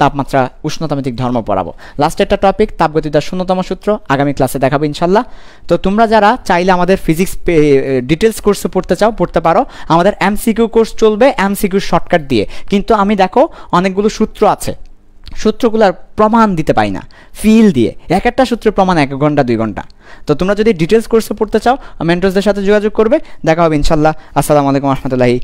তাপমাত্রা উষ্ণতামিতিক ধর্ম পড়াবো। লাস্ট একটা টপিক তাপগতিদার 0তম সূত্র আগামী ক্লাসে দেখাবো ইনশাল্লাহ। তো তোমরা যারা চাইলে আমাদের ফিজিক্স ডিটেলস কোর্সে পড়তে চাও পড়তে পারো, আমাদের এমসিকিউ কোর্স চলবে এমসিকিউ শর্টকাট দিয়ে, কিন্তু আমি দেখো অনেকগুলো সূত্র আছে, সূত্রগুলোর প্রমাণ দিতে পাই না, ফিল দিয়ে এক একটা সূত্রের প্রমাণ 1 ঘন্টা 2 ঘন্টা। তো তোমরা যদি ডিটেলস কোর্সে পড়তে চাও মেন্টরসদের সাথে যোগাযোগ করবে, দেখা হবে ইনশাল্লাহ। আসসালামু আলাইকুম রহমতুল্লাহি।